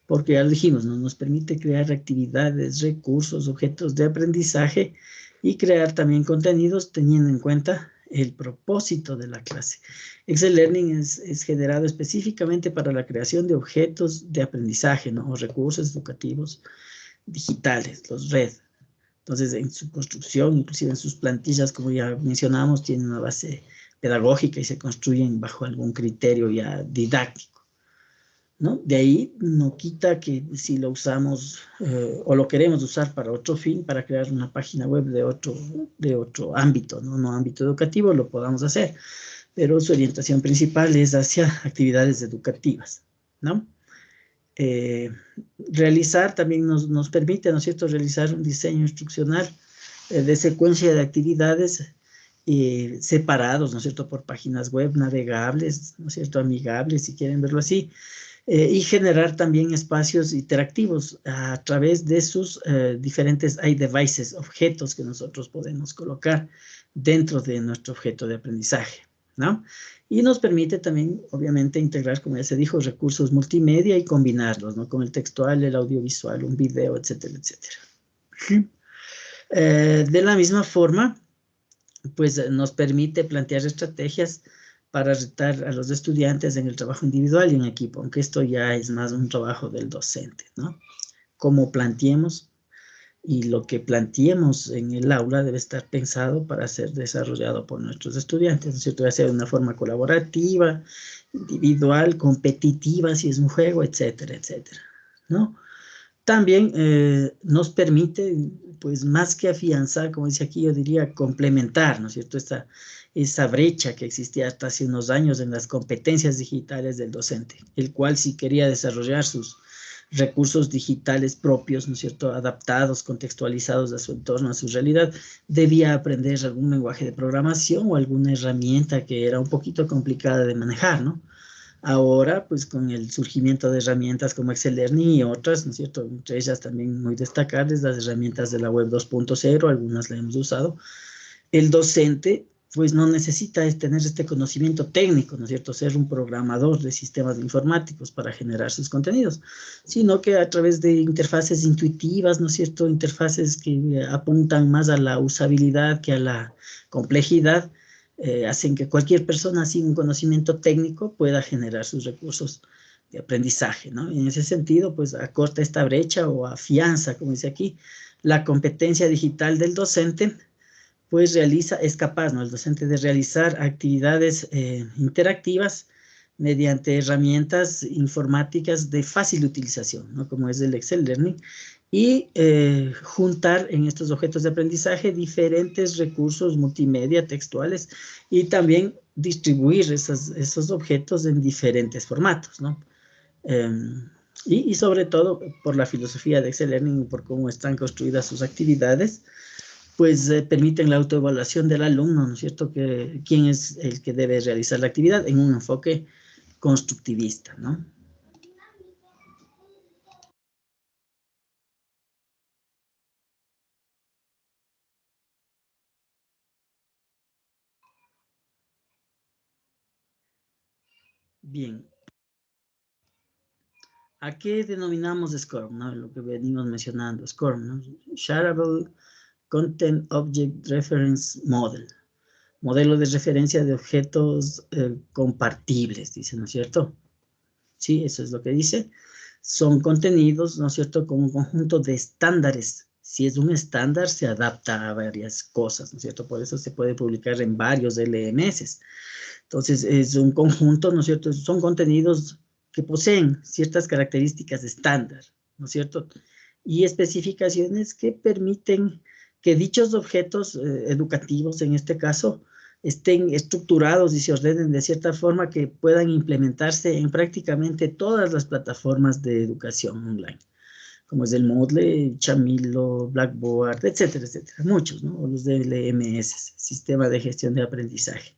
Porque ya lo dijimos, ¿no? Nos permite crear actividades, recursos, objetos de aprendizaje y crear también contenidos teniendo en cuenta el propósito de la clase. Excel Learning es generado específicamente para la creación de objetos de aprendizaje, ¿no? O recursos educativos digitales, los RED. Entonces, en su construcción, inclusive en sus plantillas, como ya mencionamos, tienen una base pedagógica y se construyen bajo algún criterio ya didáctico, ¿no? De ahí no quita que si lo usamos o lo queremos usar para otro fin, para crear una página web de otro ámbito, ¿no? No ámbito educativo, lo podamos hacer, pero su orientación principal es hacia actividades educativas, ¿no? Realizar también nos permite, ¿no es cierto?, realizar un diseño instruccional de secuencia de actividades separados, ¿no es cierto?, por páginas web navegables, ¿no es cierto?, amigables, si quieren verlo así, y generar también espacios interactivos a través de sus diferentes iDevices, objetos que nosotros podemos colocar dentro de nuestro objeto de aprendizaje, ¿no? Y nos permite también, obviamente, integrar, como ya se dijo, recursos multimedia y combinarlos, ¿no? Con el textual, el audiovisual, un video, etcétera, etcétera. De la misma forma, pues nos permite plantear estrategias para retar a los estudiantes en el trabajo individual y en equipo, aunque esto ya es más un trabajo del docente, ¿no? Cómo planteemos y lo que planteemos en el aula debe estar pensado para ser desarrollado por nuestros estudiantes, ¿no es cierto? Ya sea de una forma colaborativa, individual, competitiva, si es un juego, etcétera, etcétera, ¿no? También nos permite, pues más que afianzar, como dice aquí, yo diría complementar, ¿no es cierto?, esa brecha que existía hasta hace unos años en las competencias digitales del docente, el cual si quería desarrollar sus recursos digitales propios, ¿no es cierto?, adaptados, contextualizados a su entorno, a su realidad, debía aprender algún lenguaje de programación o alguna herramienta que era un poquito complicada de manejar, ¿no? Ahora, pues con el surgimiento de herramientas como Excel Learning y otras, ¿no es cierto?, entre ellas también muy destacables las herramientas de la web 2.0, algunas las hemos usado, el docente pues no necesita tener este conocimiento técnico, ¿no es cierto?, ser un programador de sistemas informáticos para generar sus contenidos, sino que a través de interfaces intuitivas, ¿no es cierto?, interfaces que apuntan más a la usabilidad que a la complejidad, hacen que cualquier persona sin un conocimiento técnico pueda generar sus recursos de aprendizaje, ¿no? Y en ese sentido, pues acorta esta brecha o afianza, como dice aquí, la competencia digital del docente, pues es capaz, ¿no?, el docente de realizar actividades interactivas mediante herramientas informáticas de fácil utilización, ¿no?, como es el Excel Learning, y juntar en estos objetos de aprendizaje diferentes recursos multimedia, textuales, y también distribuir esos objetos en diferentes formatos, ¿no? Y sobre todo por la filosofía de Excel Learning y por cómo están construidas sus actividades, pues permiten la autoevaluación del alumno, ¿no es cierto?, que quién es el que debe realizar la actividad en un enfoque constructivista, ¿no? Bien, ¿a qué denominamos SCORM, no? Lo que venimos mencionando, SCORM, ¿no? Shareable Content Object Reference Model. Modelo de referencia de objetos compartibles, dice, ¿no es cierto? Sí, eso es lo que dice. Son contenidos, ¿no es cierto?, con un conjunto de estándares. Si es un estándar, se adapta a varias cosas, ¿no es cierto? Por eso se puede publicar en varios LMS. Entonces, es un conjunto, ¿no es cierto? Son contenidos que poseen ciertas características estándar, ¿no es cierto? Y especificaciones que permiten que dichos objetos educativos, en este caso, estén estructurados y se ordenen de cierta forma que puedan implementarse en prácticamente todas las plataformas de educación online, como es el Moodle, Chamilo, Blackboard, etcétera, etcétera, muchos, ¿no? O los de LMS, Sistema de Gestión de Aprendizaje.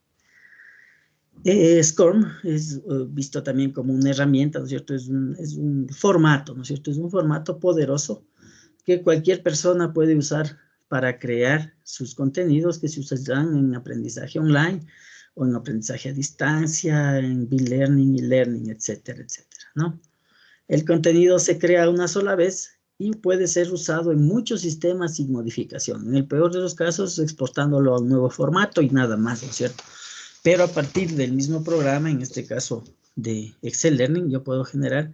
SCORM es visto también como una herramienta, ¿no es cierto? Es un formato, ¿no es cierto? Es un formato poderoso que cualquier persona puede usar para crear sus contenidos que se usarán en aprendizaje online o en aprendizaje a distancia, en e-learning, e-learning, etcétera, etcétera, ¿no? El contenido se crea una sola vez y puede ser usado en muchos sistemas sin modificación. En el peor de los casos, exportándolo a un nuevo formato y nada más, ¿no es cierto? Pero a partir del mismo programa, en este caso de Excel Learning, yo puedo generar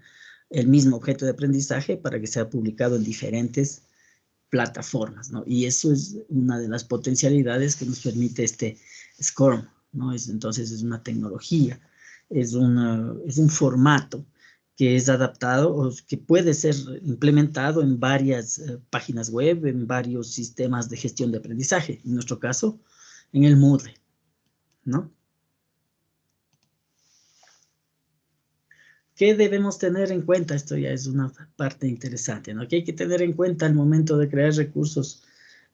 el mismo objeto de aprendizaje para que sea publicado en diferentes plataformas, ¿no? Y eso es una de las potencialidades que nos permite este SCORM, ¿no? Entonces es una tecnología, es un formato que es adaptado o que puede ser implementado en varias páginas web, en varios sistemas de gestión de aprendizaje. En nuestro caso, en el Moodle, ¿no? ¿Qué debemos tener en cuenta? Esto ya es una parte interesante, ¿no? Que hay que tener en cuenta al momento de crear recursos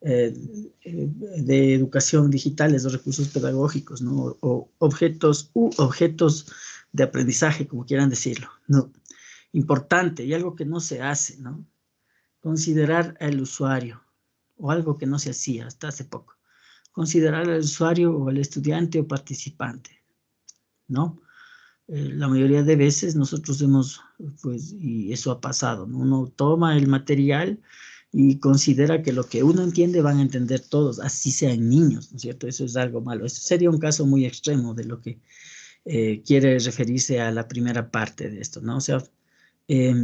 de educación digitales o recursos pedagógicos, ¿no? O objetos de aprendizaje, como quieran decirlo, ¿no? Importante y algo que no se hace, ¿no? Considerar al usuario, o algo que no se hacía hasta hace poco. Considerar al usuario o al estudiante o participante, ¿no? La mayoría de veces nosotros hemos, pues, y eso ha pasado, ¿no? Uno toma el material y considera que lo que uno entiende van a entender todos, así sean niños, ¿no es cierto? Eso es algo malo. Eso sería un caso muy extremo de lo que quiere referirse a la primera parte de esto, ¿no? O sea, eh,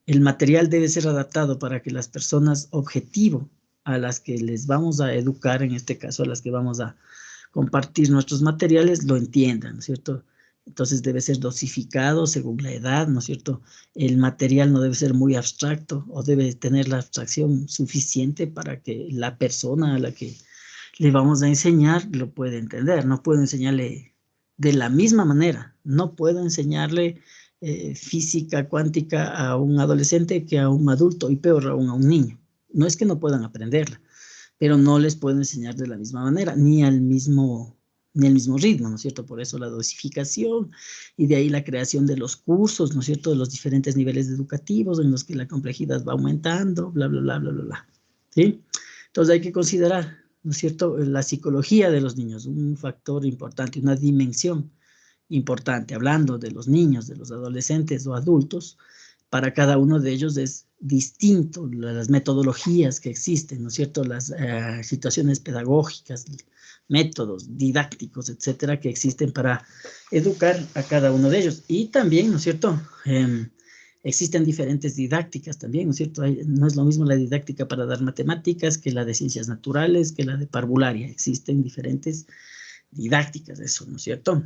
el material debe ser adaptado para que las personas objetivo a las que les vamos a educar, en este caso a las que vamos a compartir nuestros materiales, lo entiendan, ¿no es cierto? Entonces debe ser dosificado según la edad, ¿no es cierto? El material no debe ser muy abstracto o debe tener la abstracción suficiente para que la persona a la que le vamos a enseñar lo pueda entender. No puedo enseñarle de la misma manera, no puedo enseñarle física cuántica a un adolescente que a un adulto y peor aún a un niño. No es que no puedan aprenderla, pero no les puedo enseñar de la misma manera, ni al mismo ritmo, ¿no es cierto? Por eso la dosificación y de ahí la creación de los cursos, ¿no es cierto? De los diferentes niveles educativos en los que la complejidad va aumentando, bla, bla, bla, bla, bla, bla. ¿Sí? Entonces hay que considerar, ¿no es cierto?, la psicología de los niños, un factor importante, una dimensión importante, hablando de los niños, de los adolescentes o adultos. Para cada uno de ellos es distinto las metodologías que existen, ¿no es cierto? Las situaciones pedagógicas, métodos didácticos, etcétera, que existen para educar a cada uno de ellos. Y también, ¿no es cierto? Existen diferentes didácticas también, ¿no es cierto? No es lo mismo la didáctica para dar matemáticas que la de ciencias naturales, que la de parvularia. Existen diferentes didácticas de eso, ¿no es cierto?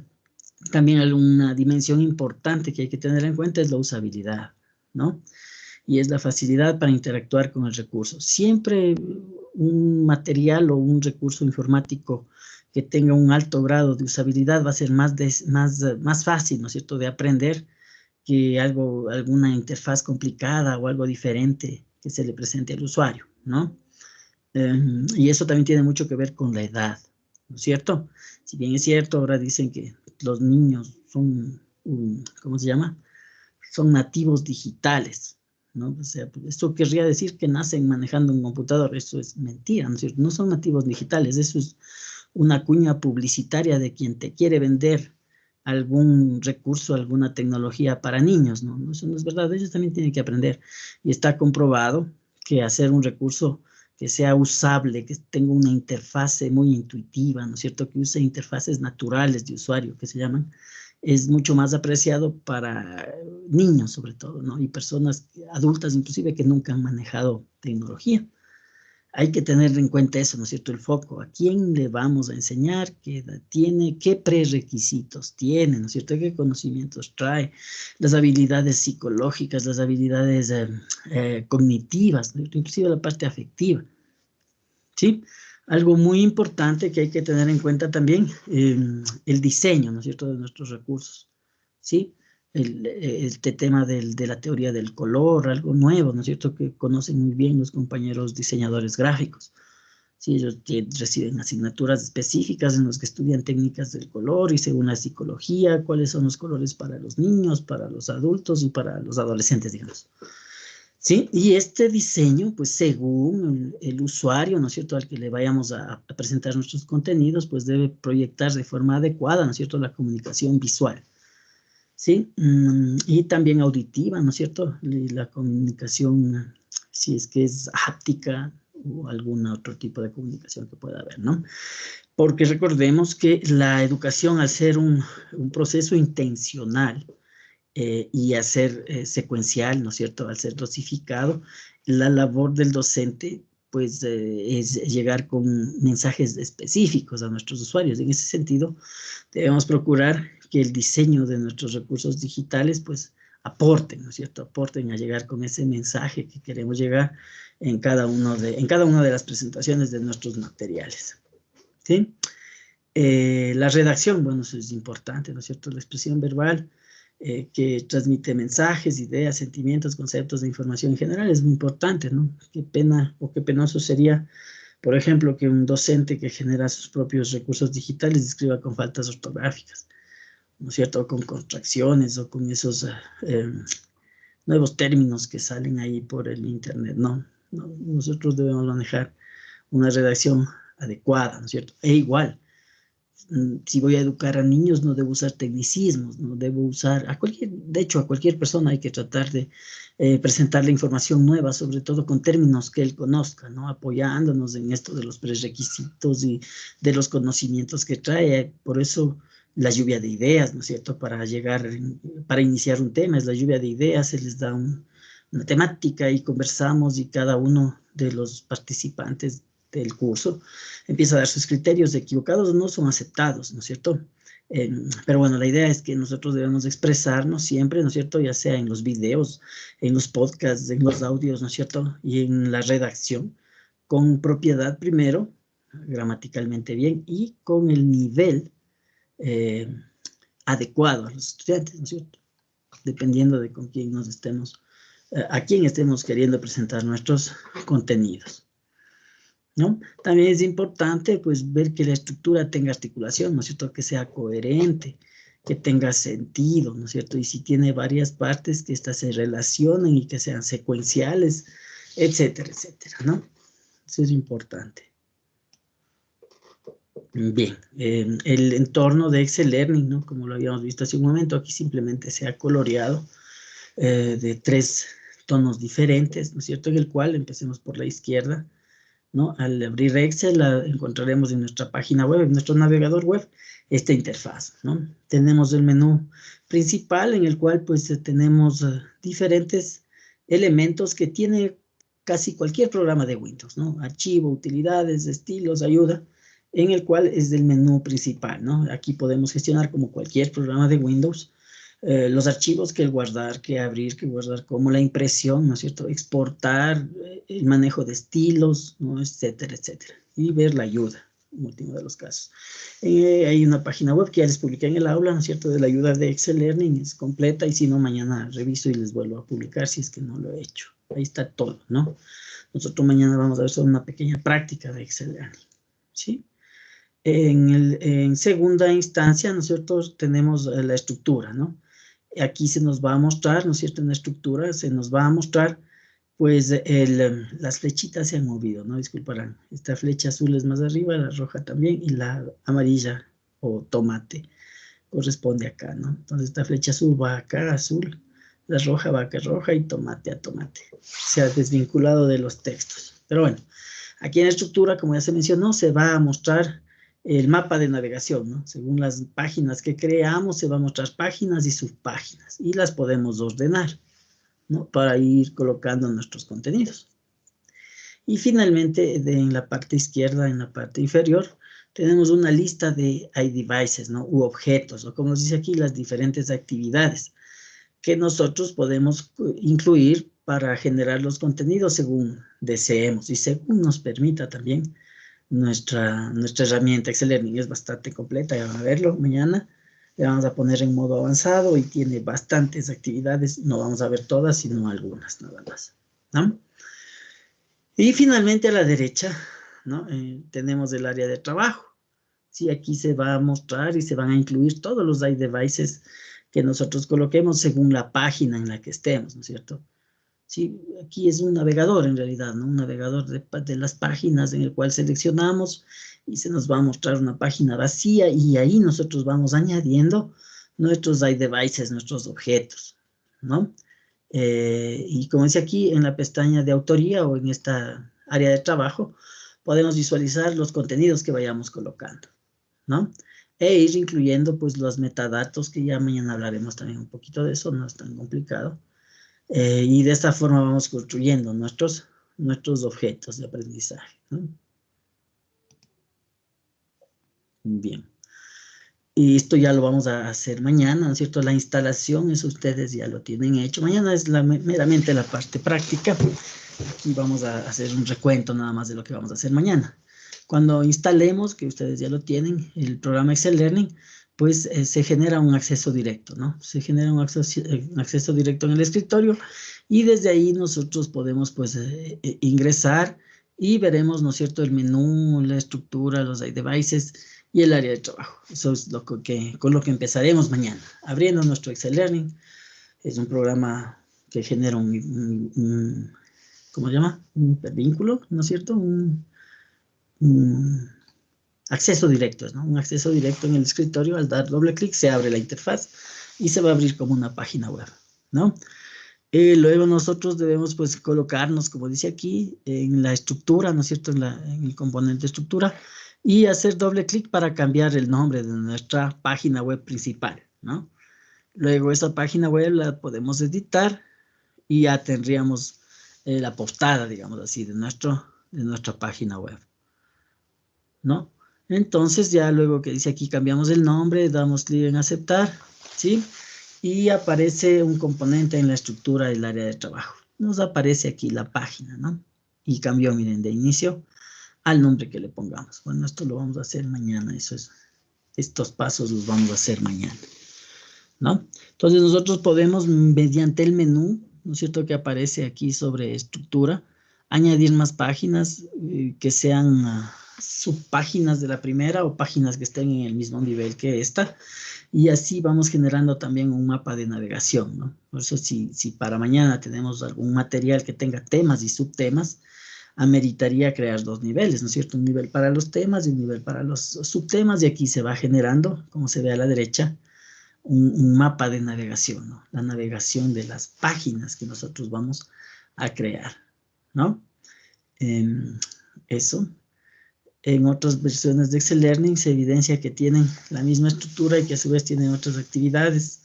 También una dimensión importante que hay que tener en cuenta es la usabilidad, ¿no? Y es la facilidad para interactuar con el recurso. Siempre un material o un recurso informático que tenga un alto grado de usabilidad va a ser más fácil, ¿no es cierto?, de aprender que alguna interfaz complicada o algo diferente que se le presente al usuario, ¿no? Y eso también tiene mucho que ver con la edad, ¿no es cierto? Si bien es cierto, ahora dicen que los niños son, ¿cómo se llama? Son nativos digitales, ¿no? O sea, esto querría decir que nacen manejando un computador. Eso es mentira, ¿no es cierto? No son nativos digitales, eso es una cuña publicitaria de quien te quiere vender algún recurso, alguna tecnología para niños, ¿no? Eso no es verdad, ellos también tienen que aprender. Y está comprobado que hacer un recurso que sea usable, que tenga una interfase muy intuitiva, ¿no es cierto? Que use interfaces naturales de usuario, que se llaman, es mucho más apreciado para niños, sobre todo, ¿no? Y personas adultas, inclusive, que nunca han manejado tecnología. Hay que tener en cuenta eso, ¿no es cierto? El foco. ¿A quién le vamos a enseñar? ¿Qué edad tiene? ¿Qué prerequisitos tiene? ¿No es cierto? ¿Qué conocimientos trae? Las habilidades psicológicas, las habilidades cognitivas, ¿no? Inclusive la parte afectiva. ¿Sí? Algo muy importante que hay que tener en cuenta también, el diseño, ¿no es cierto?, de nuestros recursos. ¿Sí? Este tema de la teoría del color, algo nuevo, ¿no es cierto?, que conocen muy bien los compañeros diseñadores gráficos. Sí, ellos reciben asignaturas específicas en las que estudian técnicas del color y según la psicología, cuáles son los colores para los niños, para los adultos y para los adolescentes, digamos. Sí, y este diseño, pues según el usuario, ¿no es cierto?, al que le vayamos a presentar nuestros contenidos, pues debe proyectar de forma adecuada, ¿no es cierto?, la comunicación visual. ¿Sí? Y también auditiva, ¿no es cierto? La comunicación, si es que es háptica o algún otro tipo de comunicación que pueda haber, ¿no? Porque recordemos que la educación, al ser un proceso intencional y a ser secuencial, ¿no es cierto? Al ser dosificado, la labor del docente pues es llegar con mensajes específicos a nuestros usuarios. En ese sentido, debemos procurar que el diseño de nuestros recursos digitales, pues, aporten, ¿no es cierto? Aporten a llegar con ese mensaje que queremos llegar en cada una de las presentaciones de nuestros materiales, ¿sí? La redacción, bueno, eso es importante, ¿no es cierto? La expresión verbal que transmite mensajes, ideas, sentimientos, conceptos de información en general es muy importante, ¿no? Qué pena o qué penoso sería, por ejemplo, que un docente que genera sus propios recursos digitales escriba con faltas ortográficas, ¿no es cierto? O con contracciones o con esos nuevos términos que salen ahí por el internet, ¿no? Nosotros debemos manejar una redacción adecuada, ¿no es cierto? E igual, si voy a educar a niños, no debo usar tecnicismos, no debo usar, de hecho, a cualquier persona hay que tratar de presentarle información nueva, sobre todo con términos que él conozca, ¿no? Apoyándonos en esto de los prerequisitos y de los conocimientos que trae. Por eso la lluvia de ideas, ¿no es cierto? Para iniciar un tema, es la lluvia de ideas, se les da una temática y conversamos y cada uno de los participantes del curso empieza a dar sus criterios, equivocados no son aceptados, ¿no es cierto? Pero bueno, la idea es que nosotros debemos expresarnos siempre, ¿no es cierto? Ya sea en los videos, en los podcasts, en los audios, ¿no es cierto? Y en la redacción, con propiedad primero, gramaticalmente bien, y con el nivel eh, adecuado a los estudiantes, ¿no es cierto? Dependiendo de con quién nos estemos, a quién estemos queriendo presentar nuestros contenidos, ¿no? También es importante, pues, ver que la estructura tenga articulación, ¿no es cierto? Que sea coherente, que tenga sentido, ¿no es cierto? Y si tiene varias partes, que éstas se relacionen y que sean secuenciales, etcétera, etcétera, ¿no? Eso es importante. Bien, el entorno de Excel Learning, ¿no? Como lo habíamos visto hace un momento, aquí simplemente se ha coloreado de 3 tonos diferentes, ¿no es cierto? En el cual, empecemos por la izquierda, ¿no? Al abrir Excel encontraremos en nuestra página web, en nuestro navegador web, esta interfaz, ¿no? Tenemos el menú principal en el cual pues tenemos diferentes elementos que tiene casi cualquier programa de Windows, ¿no? Archivo, utilidades, estilos, ayuda, en el cual es del menú principal, ¿no? Aquí podemos gestionar como cualquier programa de Windows los archivos que guardar, que abrir, que guardar, como la impresión, ¿no es cierto? Exportar, el manejo de estilos, ¿no? Etcétera, etcétera. Y ver la ayuda, en último de los casos. Hay una página web que ya les publiqué en el aula, ¿no es cierto? De la ayuda de Excel Learning, es completa, y si no, mañana reviso y les vuelvo a publicar si es que no lo he hecho. Ahí está todo, ¿no? Nosotros mañana vamos a ver solo una pequeña práctica de Excel Learning, ¿sí? En segunda instancia, nosotros tenemos la estructura, ¿no? Aquí se nos va a mostrar, ¿no es cierto? En la estructura se nos va a mostrar, pues, las flechitas se han movido, ¿no? Disculparán. Esta flecha azul es más arriba, la roja también, y la amarilla o tomate corresponde acá, ¿no? Entonces, esta flecha azul va acá, azul, la roja va acá, roja, y tomate a tomate. Se ha desvinculado de los textos. Pero bueno, Aquí en la estructura, como ya se mencionó, se va a mostrar el mapa de navegación, ¿no? Según las páginas que creamos, se van a mostrar páginas y subpáginas, y las podemos ordenar, ¿no? Para ir colocando nuestros contenidos. Y finalmente, en la parte izquierda, en la parte inferior, tenemos una lista de iDevices, ¿no? U objetos, o como nos dice aquí, las diferentes actividades que nosotros podemos incluir para generar los contenidos según deseemos y según nos permita también nuestra herramienta Excel Learning. Es bastante completa, ya van a verlo mañana. Le vamos a poner en modo avanzado y tiene bastantes actividades. No vamos a ver todas, sino algunas nada más, ¿no? Y finalmente a la derecha, ¿no? Tenemos el área de trabajo. Sí, aquí se va a mostrar y se van a incluir todos los iDevices que nosotros coloquemos según la página en la que estemos, ¿no es cierto? Sí, aquí es un navegador en realidad, ¿no? Un navegador de las páginas en el cual seleccionamos y se nos va a mostrar una página vacía y ahí nosotros vamos añadiendo nuestros iDevices, nuestros objetos, ¿no? Y como dice aquí, en la pestaña de autoría o en esta área de trabajo, podemos visualizar los contenidos que vayamos colocando, ¿no? E ir incluyendo pues los metadatos, que ya mañana hablaremos también un poquito de eso, no es tan complicado. Y de esta forma vamos construyendo nuestros objetos de aprendizaje, ¿no? Bien. Y esto ya lo vamos a hacer mañana, ¿no es cierto? La instalación, eso ustedes ya lo tienen hecho. Mañana es meramente la parte práctica. Aquí vamos a hacer un recuento nada más de lo que vamos a hacer mañana. Cuando instalemos, que ustedes ya lo tienen, el programa Excel Learning, pues se genera un acceso directo, ¿no? Se genera un acceso directo en el escritorio y desde ahí nosotros podemos, pues, ingresar y veremos, ¿no es cierto?, el menú, la estructura, los iDevices y el área de trabajo. Eso es con lo que empezaremos mañana, abriendo nuestro Excel Learning. Es un programa que genera ¿cómo se llama? Un hipervínculo, ¿no es cierto? Un acceso directo, ¿no? Un acceso directo en el escritorio. Al dar doble clic se abre la interfaz y se va a abrir como una página web, ¿no? Luego nosotros debemos pues colocarnos, como dice aquí, en la estructura, ¿no es cierto? En el componente estructura y hacer doble clic para cambiar el nombre de nuestra página web principal, ¿no? Luego esa página web la podemos editar y ya tendríamos la portada, digamos así, de nuestra página web, ¿no? Entonces ya luego que dice aquí cambiamos el nombre, damos clic en aceptar, ¿sí? Y aparece un componente en la estructura del área de trabajo. Nos aparece aquí la página, ¿no? Y cambió, miren, de inicio al nombre que le pongamos. Bueno, esto lo vamos a hacer mañana, estos pasos los vamos a hacer mañana, ¿no? Entonces nosotros podemos, mediante el menú, ¿no es cierto?, que aparece aquí sobre estructura, añadir más páginas que sean subpáginas de la primera o páginas que estén en el mismo nivel que esta, y así vamos generando también un mapa de navegación, ¿no? Por eso si para mañana tenemos algún material que tenga temas y subtemas, ameritaría crear dos niveles, ¿no es cierto? Un nivel para los temas y un nivel para los subtemas, y aquí se va generando, como se ve a la derecha, un mapa de navegación, ¿no? La navegación de las páginas que nosotros vamos a crear, ¿no? Eso. En otras versiones de Excel Learning se evidencia que tienen la misma estructura y que a su vez tienen otras actividades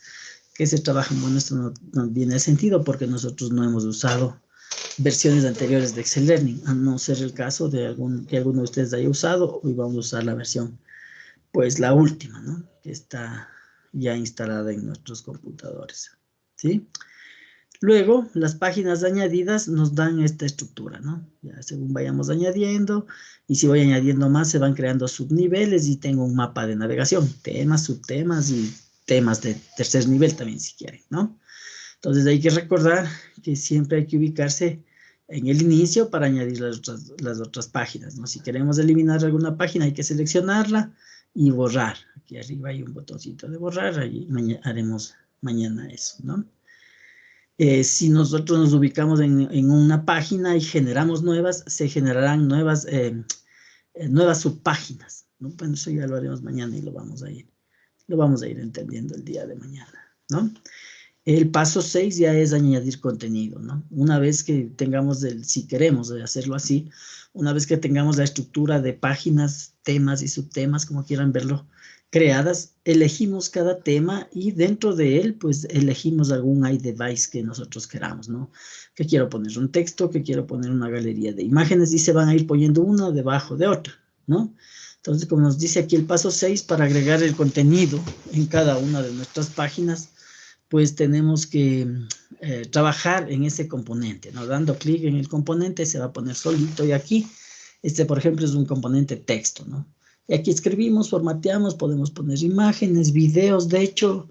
que se trabajan. Bueno, esto no viene al sentido porque nosotros no hemos usado versiones anteriores de Excel Learning, a no ser el caso de que alguno de ustedes haya usado. Hoy vamos a usar la versión, pues la última, ¿no? Que está ya instalada en nuestros computadores, ¿sí? Luego, las páginas añadidas nos dan esta estructura, ¿no? Ya según vayamos añadiendo, y si voy añadiendo más, se van creando subniveles y tengo un mapa de navegación, temas, subtemas y temas de tercer nivel también, si quieren, ¿no? Entonces hay que recordar que siempre hay que ubicarse en el inicio para añadir las otras páginas, ¿no? Si queremos eliminar alguna página, hay que seleccionarla y borrar. Aquí arriba hay un botoncito de borrar, ahí haremos mañana eso, ¿no? Si nosotros nos ubicamos en una página y generamos nuevas, se generarán nuevas subpáginas, ¿no? Bueno, eso ya lo haremos mañana y lo vamos a ir entendiendo el día de mañana, ¿no? El paso 6 ya es añadir contenido, ¿no? Una vez que tengamos si queremos hacerlo así, una vez que tengamos la estructura de páginas, temas y subtemas, como quieran verlo, creadas, elegimos cada tema y dentro de él, pues elegimos algún iDevice que nosotros queramos, ¿no? Que quiero poner un texto, que quiero poner una galería de imágenes y se van a ir poniendo una debajo de otra, ¿no? Entonces, como nos dice aquí el paso 6, para agregar el contenido en cada una de nuestras páginas, pues tenemos que trabajar en ese componente, ¿no? Dando clic en el componente se va a poner solito y aquí, por ejemplo, es un componente texto, ¿no? Y aquí escribimos, formateamos, podemos poner imágenes, videos, de hecho,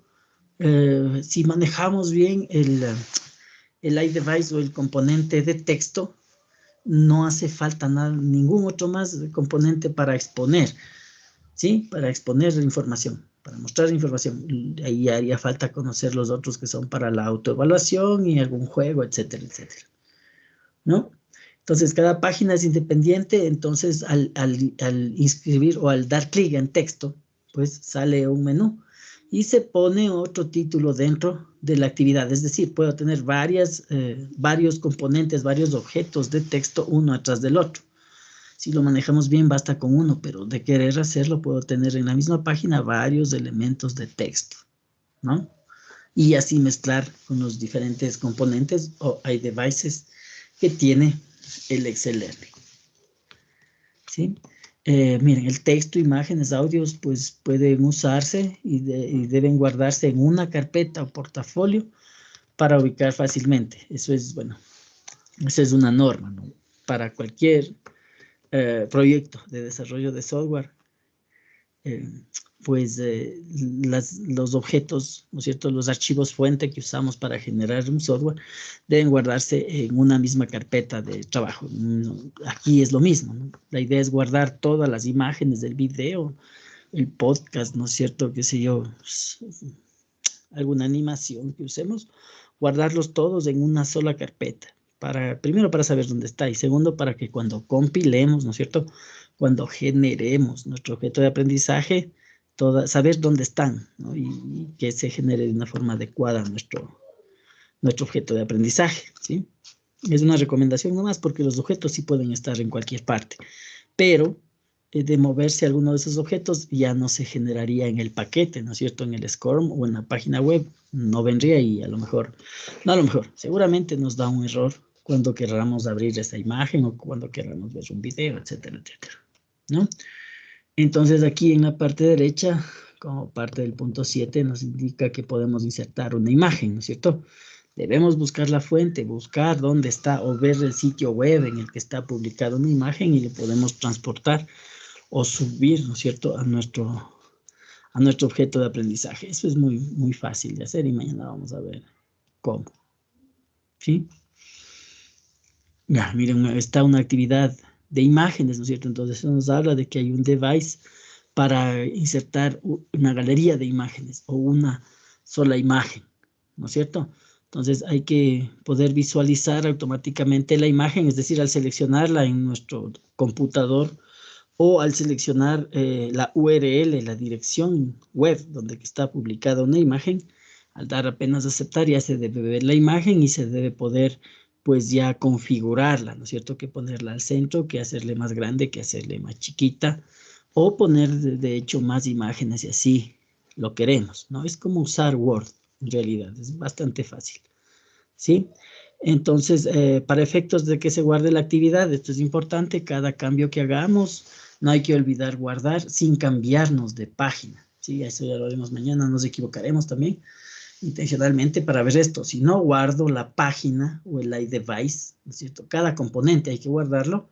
si manejamos bien el iDevice o el componente de texto, no hace falta nada, ningún otro más componente para exponer. ¿Sí? Para exponer la información, para mostrar información. Ahí haría falta conocer los otros que son para la autoevaluación y algún juego, etcétera, etcétera, ¿no? Entonces, cada página es independiente, entonces al inscribir o al dar clic en texto, pues sale un menú y se pone otro título dentro de la actividad. Es decir, puedo tener varios componentes, varios objetos de texto uno atrás del otro. Si lo manejamos bien, basta con uno, pero de querer hacerlo, puedo tener en la misma página varios elementos de texto, ¿no? Y así mezclar con los diferentes componentes o iDevices que tiene el Excel Learning, ¿sí? Miren, el texto, imágenes, audios, pues pueden usarse y deben guardarse en una carpeta o portafolio para ubicar fácilmente. Eso es, bueno, esa es una norma, ¿no? Para cualquier proyecto de desarrollo de software, eh, pues los objetos, ¿no es cierto? Los archivos fuente que usamos para generar un software deben guardarse en una misma carpeta de trabajo. Aquí es lo mismo, ¿no? La idea es guardar todas las imágenes del video, el podcast, ¿no es cierto? Qué sé yo, alguna animación que usemos, guardarlos todos en una sola carpeta. Primero para saber dónde está y segundo para que cuando compilemos, ¿no es cierto? Cuando generemos nuestro objeto de aprendizaje, saber dónde están, ¿no? Y que se genere de una forma adecuada nuestro objeto de aprendizaje, ¿sí? Es una recomendación nomás porque los objetos sí pueden estar en cualquier parte, pero de moverse alguno de esos objetos ya no se generaría en el paquete, ¿no es cierto? En el SCORM o en la página web no vendría y seguramente nos da un error cuando queramos abrir esa imagen o cuando queramos ver un video, etcétera, etcétera, ¿no? Entonces aquí en la parte derecha, como parte del punto 7, nos indica que podemos insertar una imagen, ¿no es cierto? Debemos buscar la fuente, buscar dónde está o ver el sitio web en el que está publicada una imagen y le podemos transportar o subir, ¿no es cierto?, a nuestro objeto de aprendizaje. Eso es muy, muy fácil de hacer y mañana vamos a ver cómo, ¿sí? Ya, miren, está una actividad de imágenes, ¿no es cierto? Entonces eso nos habla de que hay un device para insertar una galería de imágenes o una sola imagen, ¿no es cierto? Entonces hay que poder visualizar automáticamente la imagen, es decir, al seleccionarla en nuestro computador o al seleccionar la URL, la dirección web donde está publicada una imagen, al dar apenas aceptar ya se debe ver la imagen y se debe poder pues ya configurarla, ¿no es cierto? Que ponerla al centro, que hacerle más grande, que hacerle más chiquita o poner de hecho más imágenes y así lo queremos, ¿no? Es como usar Word en realidad, es bastante fácil, ¿sí? Entonces, para efectos de que se guarde la actividad, esto es importante, cada cambio que hagamos, no hay que olvidar guardar sin cambiarnos de página, ¿sí? Eso ya lo haremos mañana, nos equivocaremos también intencionalmente para ver esto. Si no guardo la página o el iDevice, ¿no es cierto? Cada componente hay que guardarlo.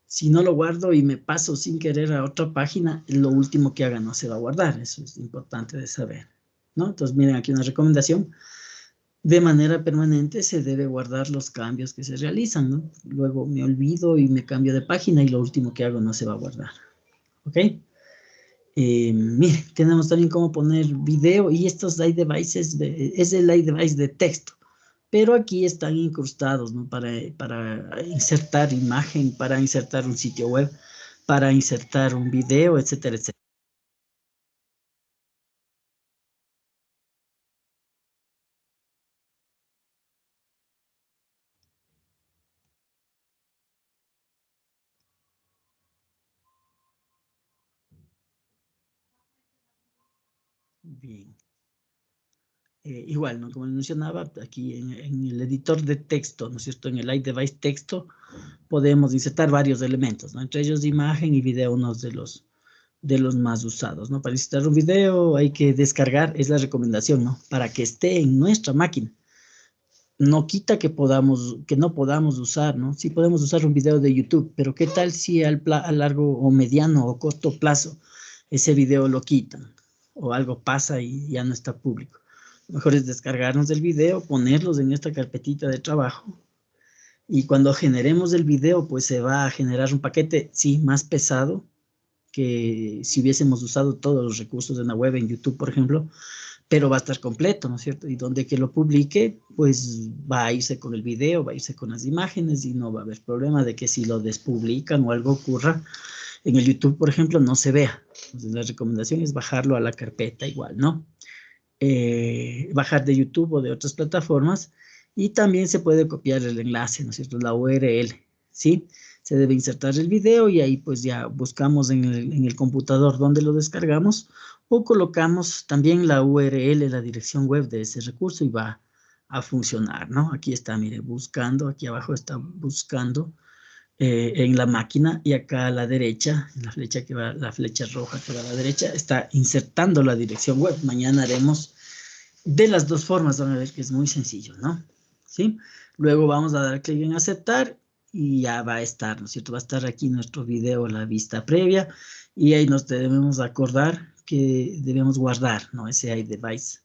Si no lo guardo y me paso sin querer a otra página, lo último que haga no se va a guardar. Eso es importante de saber, ¿no? Entonces, miren aquí una recomendación. De manera permanente se debe guardar los cambios que se realizan, ¿no? Luego me olvido y me cambio de página y lo último que hago no se va a guardar, ¿ok? Mire, tenemos también cómo poner video y estos iDevices, es el iDevice de texto, pero aquí están incrustados, ¿no? Para insertar imagen, para insertar un sitio web, para insertar un video, etcétera, etcétera. Bien. Igual, ¿no? Como les mencionaba, aquí en el editor de texto, ¿no es cierto? En el iDevice texto podemos insertar varios elementos, ¿no? Entre ellos imagen y video, unos de los más usados, ¿no? Para insertar un video hay que descargar, es la recomendación, ¿no? Para que esté en nuestra máquina. No quita que no podamos usar, ¿no? Sí podemos usar un video de YouTube, pero ¿qué tal si a largo o mediano o corto plazo ese video lo quitan o algo pasa y ya no está público? Lo mejor es descargarnos el video, ponerlos en esta carpetita de trabajo y cuando generemos el video, pues se va a generar un paquete, sí, más pesado que si hubiésemos usado todos los recursos de la web, en YouTube, por ejemplo, pero va a estar completo, ¿no es cierto? Y donde que lo publique, pues va a irse con el video, va a irse con las imágenes y no va a haber problema de que si lo despublican o algo ocurra, en el YouTube, por ejemplo, no se vea. Entonces, la recomendación es bajarlo a la carpeta igual, ¿no? Bajar de YouTube o de otras plataformas y también se puede copiar el enlace, ¿no es cierto? La URL, ¿sí? Se debe insertar el video y ahí pues ya buscamos en el computador donde lo descargamos o colocamos también la URL, la dirección web de ese recurso y va a funcionar, ¿no? Aquí está, mire, buscando, aquí abajo está buscando en la máquina y acá a la derecha, en la flecha que va, la flecha roja que va a la derecha, está insertando la dirección web. Mañana haremos de las dos formas, van a ver que es muy sencillo, ¿no? ¿Sí? Luego vamos a dar clic en aceptar y ya va a estar, ¿no es cierto? Va a estar aquí nuestro video, la vista previa, y ahí nos debemos acordar que debemos guardar, ¿no? Ese iDevice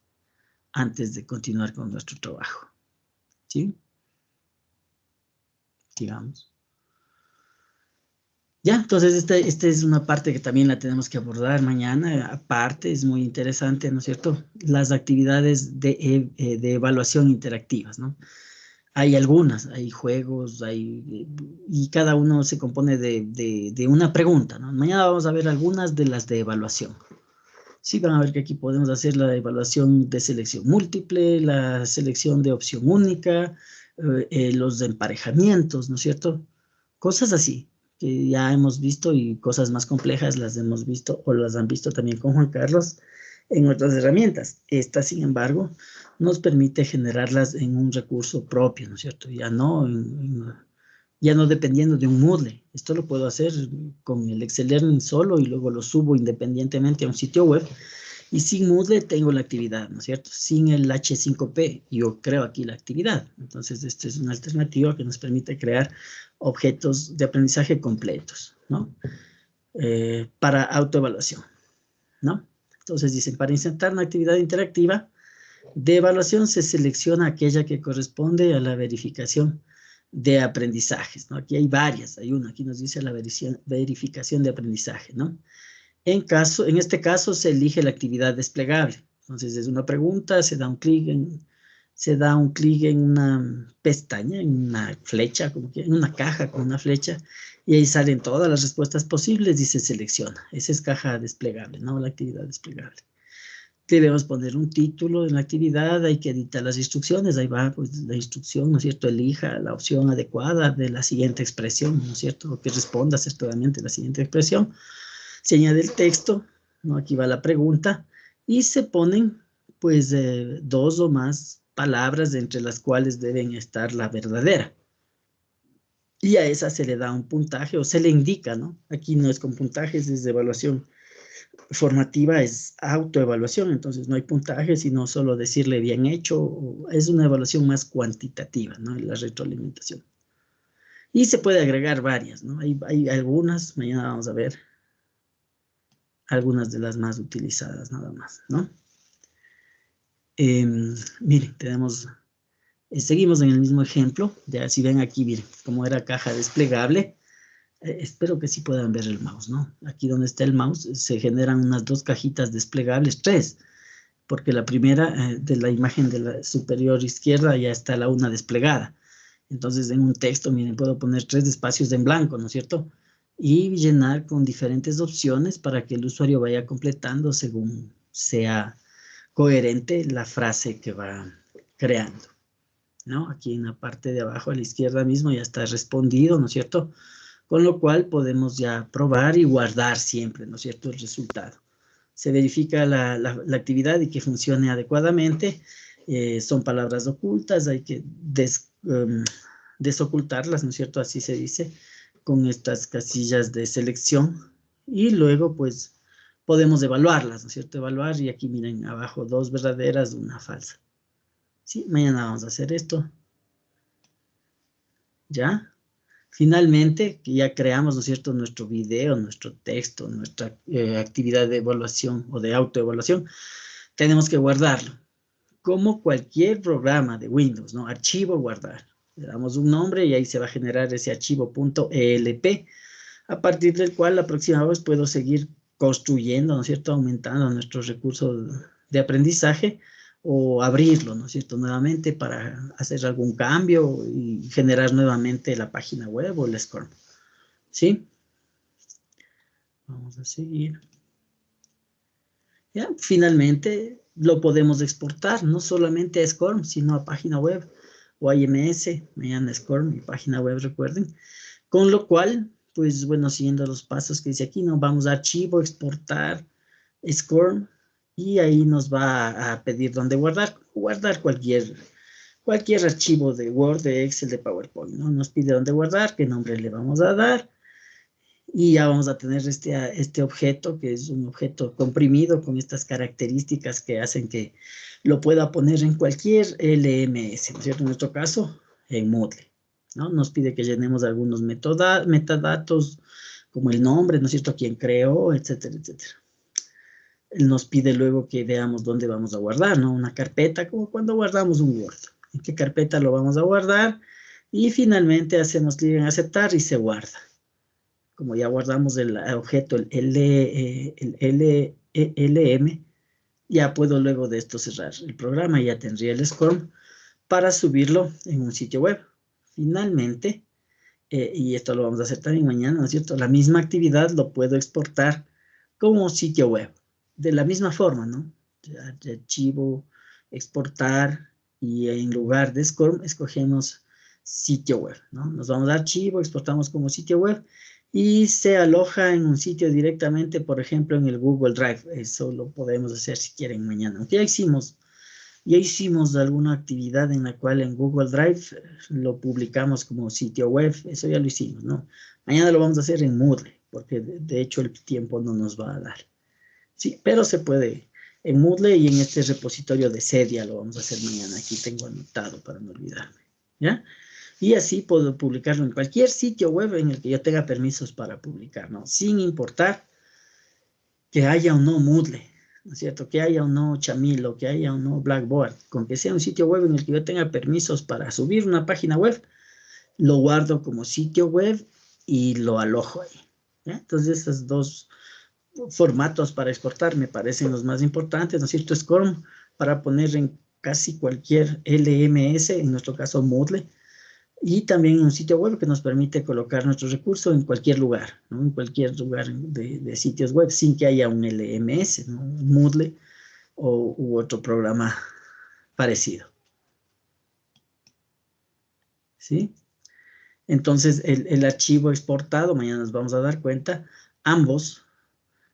antes de continuar con nuestro trabajo, ¿sí? Digamos. Ya, entonces esta es una parte que también la tenemos que abordar mañana. Aparte, es muy interesante, ¿no es cierto? Las actividades de evaluación interactivas, ¿no? Hay algunas, hay juegos, y cada uno se compone de una pregunta, ¿no? Mañana vamos a ver algunas de las de evaluación. Sí, van a ver que aquí podemos hacer la evaluación de selección múltiple, la selección de opción única, los emparejamientos, ¿no es cierto? Cosas así que ya hemos visto y cosas más complejas las hemos visto o las han visto también con Juan Carlos en otras herramientas. Esta, sin embargo, nos permite generarlas en un recurso propio, ¿no es cierto? Ya no dependiendo de un Moodle. Esto lo puedo hacer con el Excel Learning solo y luego lo subo independientemente a un sitio web. Y sin Moodle tengo la actividad, ¿no es cierto? Sin el H5P, yo creo aquí la actividad. Entonces, esta es una alternativa que nos permite crear objetos de aprendizaje completos, ¿no? Para autoevaluación, ¿no? Entonces, dicen, para insertar una actividad interactiva de evaluación se selecciona aquella que corresponde a la verificación de aprendizajes, ¿no? Aquí hay varias, hay una, aquí nos dice la verificación de aprendizaje, ¿no? En este caso se elige la actividad desplegable. Entonces es una pregunta, se da un clic en una pestaña, en una flecha, en una caja con una flecha, y ahí salen todas las respuestas posibles y se selecciona. Esa es caja desplegable, ¿no? La actividad desplegable. Debemos poner un título en la actividad, hay que editar las instrucciones, ahí va pues la instrucción, ¿no es cierto? Elija la opción adecuada de la siguiente expresión, ¿no es cierto? O que responda acertadamente la siguiente expresión. Se añade el texto, ¿no? Aquí va la pregunta, y se ponen pues dos o más palabras entre las cuales deben estar la verdadera. Y a esa se le da un puntaje o se le indica, ¿no? Aquí no es con puntajes, es de evaluación formativa, es autoevaluación, entonces no hay puntaje, sino solo decirle bien hecho, es una evaluación más cuantitativa, ¿no? La retroalimentación. Y se puede agregar varias, ¿no? Hay algunas, mañana vamos a ver algunas de las más utilizadas nada más, ¿no? Miren, seguimos en el mismo ejemplo, ya si ven aquí, miren, como era caja desplegable, espero que sí puedan ver el mouse, ¿no? Aquí donde está el mouse se generan unas dos cajitas desplegables, tres, porque la primera de la imagen de la superior izquierda ya está la una desplegada. Entonces en un texto, miren, puedo poner 3 espacios en blanco, ¿no es cierto? Y llenar con diferentes opciones para que el usuario vaya completando según sea coherente la frase que va creando, ¿no? Aquí en la parte de abajo a la izquierda mismo ya está respondido, ¿no es cierto? Con lo cual podemos ya probar y guardar siempre, ¿no es cierto?, el resultado. se verifica la actividad y que funcione adecuadamente. Son palabras ocultas, hay que desocultarlas, ¿no es cierto? Así se dice, con estas casillas de selección. Y luego, pues, podemos evaluarlas, ¿no es cierto? Evaluar, y aquí miren abajo, 2 verdaderas, 1 falsa. Sí, mañana vamos a hacer esto. ¿Ya? Finalmente, que ya creamos, ¿no es cierto?, nuestro video, nuestro texto, nuestra actividad de evaluación o de autoevaluación, tenemos que guardarlo. Como cualquier programa de Windows, ¿no? Archivo, guardar. Le damos un nombre y ahí se va a generar ese archivo .elp, a partir del cual la próxima vez puedo seguir construyendo, ¿no es cierto?, aumentando nuestros recursos de aprendizaje, o abrirlo, ¿no es cierto?, nuevamente para hacer algún cambio y generar nuevamente la página web o el SCORM. ¿Sí? Vamos a seguir. ¿Ya? Finalmente, lo podemos exportar, no solamente a SCORM, sino a página web o a IMS, mañana SCORM y página web, recuerden. Con lo cual, pues bueno, siguiendo los pasos que dice aquí, nos vamos a archivo, exportar, SCORM, y ahí nos va a pedir dónde guardar. Guardar cualquier archivo de Word, de Excel, de PowerPoint, ¿no? Nos pide dónde guardar, qué nombre le vamos a dar, y ya vamos a tener este objeto, que es un objeto comprimido con estas características que hacen que lo pueda poner en cualquier LMS, ¿no es cierto? En nuestro caso, en Moodle, ¿no? Nos pide que llenemos algunos metadatos, como el nombre, ¿no es cierto?, quién creó, etcétera, etcétera. Él nos pide luego que veamos dónde vamos a guardar, ¿no? Una carpeta, como cuando guardamos un Word. ¿En qué carpeta lo vamos a guardar? Y finalmente hacemos clic en aceptar y se guarda. Como ya guardamos el objeto, el LM, ya puedo luego de esto cerrar el programa y ya tendría el SCORM para subirlo en un sitio web. Finalmente, y esto lo vamos a hacer también mañana, ¿no es cierto?, la misma actividad lo puedo exportar como sitio web. De la misma forma, ¿no? Archivo, exportar, y en lugar de SCORM escogemos sitio web, ¿no? Nos vamos a archivo, exportamos como sitio web y se aloja en un sitio directamente, por ejemplo, en el Google Drive. Eso lo podemos hacer si quieren mañana. Aunque ya hicimos alguna actividad en la cual en Google Drive lo publicamos como sitio web. Eso ya lo hicimos, ¿no? Mañana lo vamos a hacer en Moodle, porque de hecho el tiempo no nos va a dar. Sí, pero se puede en Moodle y en este repositorio de Cydia lo vamos a hacer mañana. Aquí tengo anotado para no olvidarme, ¿ya? Y así puedo publicarlo en cualquier sitio web en el que yo tenga permisos para publicar, ¿no? Sin importar que haya o no Moodle, ¿no es cierto? Que haya o no Chamilo, que haya o no Blackboard. Con que sea un sitio web en el que yo tenga permisos para subir una página web, lo guardo como sitio web y lo alojo ahí, ¿ya? Entonces, esos dos formatos para exportar me parecen los más importantes, ¿no es cierto? SCORM para poner en casi cualquier LMS, en nuestro caso Moodle, y también un sitio web que nos permite colocar nuestros recursos en cualquier lugar, ¿no? En cualquier lugar de sitios web, sin que haya un LMS, ¿no? Moodle u otro programa parecido. ¿Sí? Entonces, el archivo exportado, mañana nos vamos a dar cuenta, ambos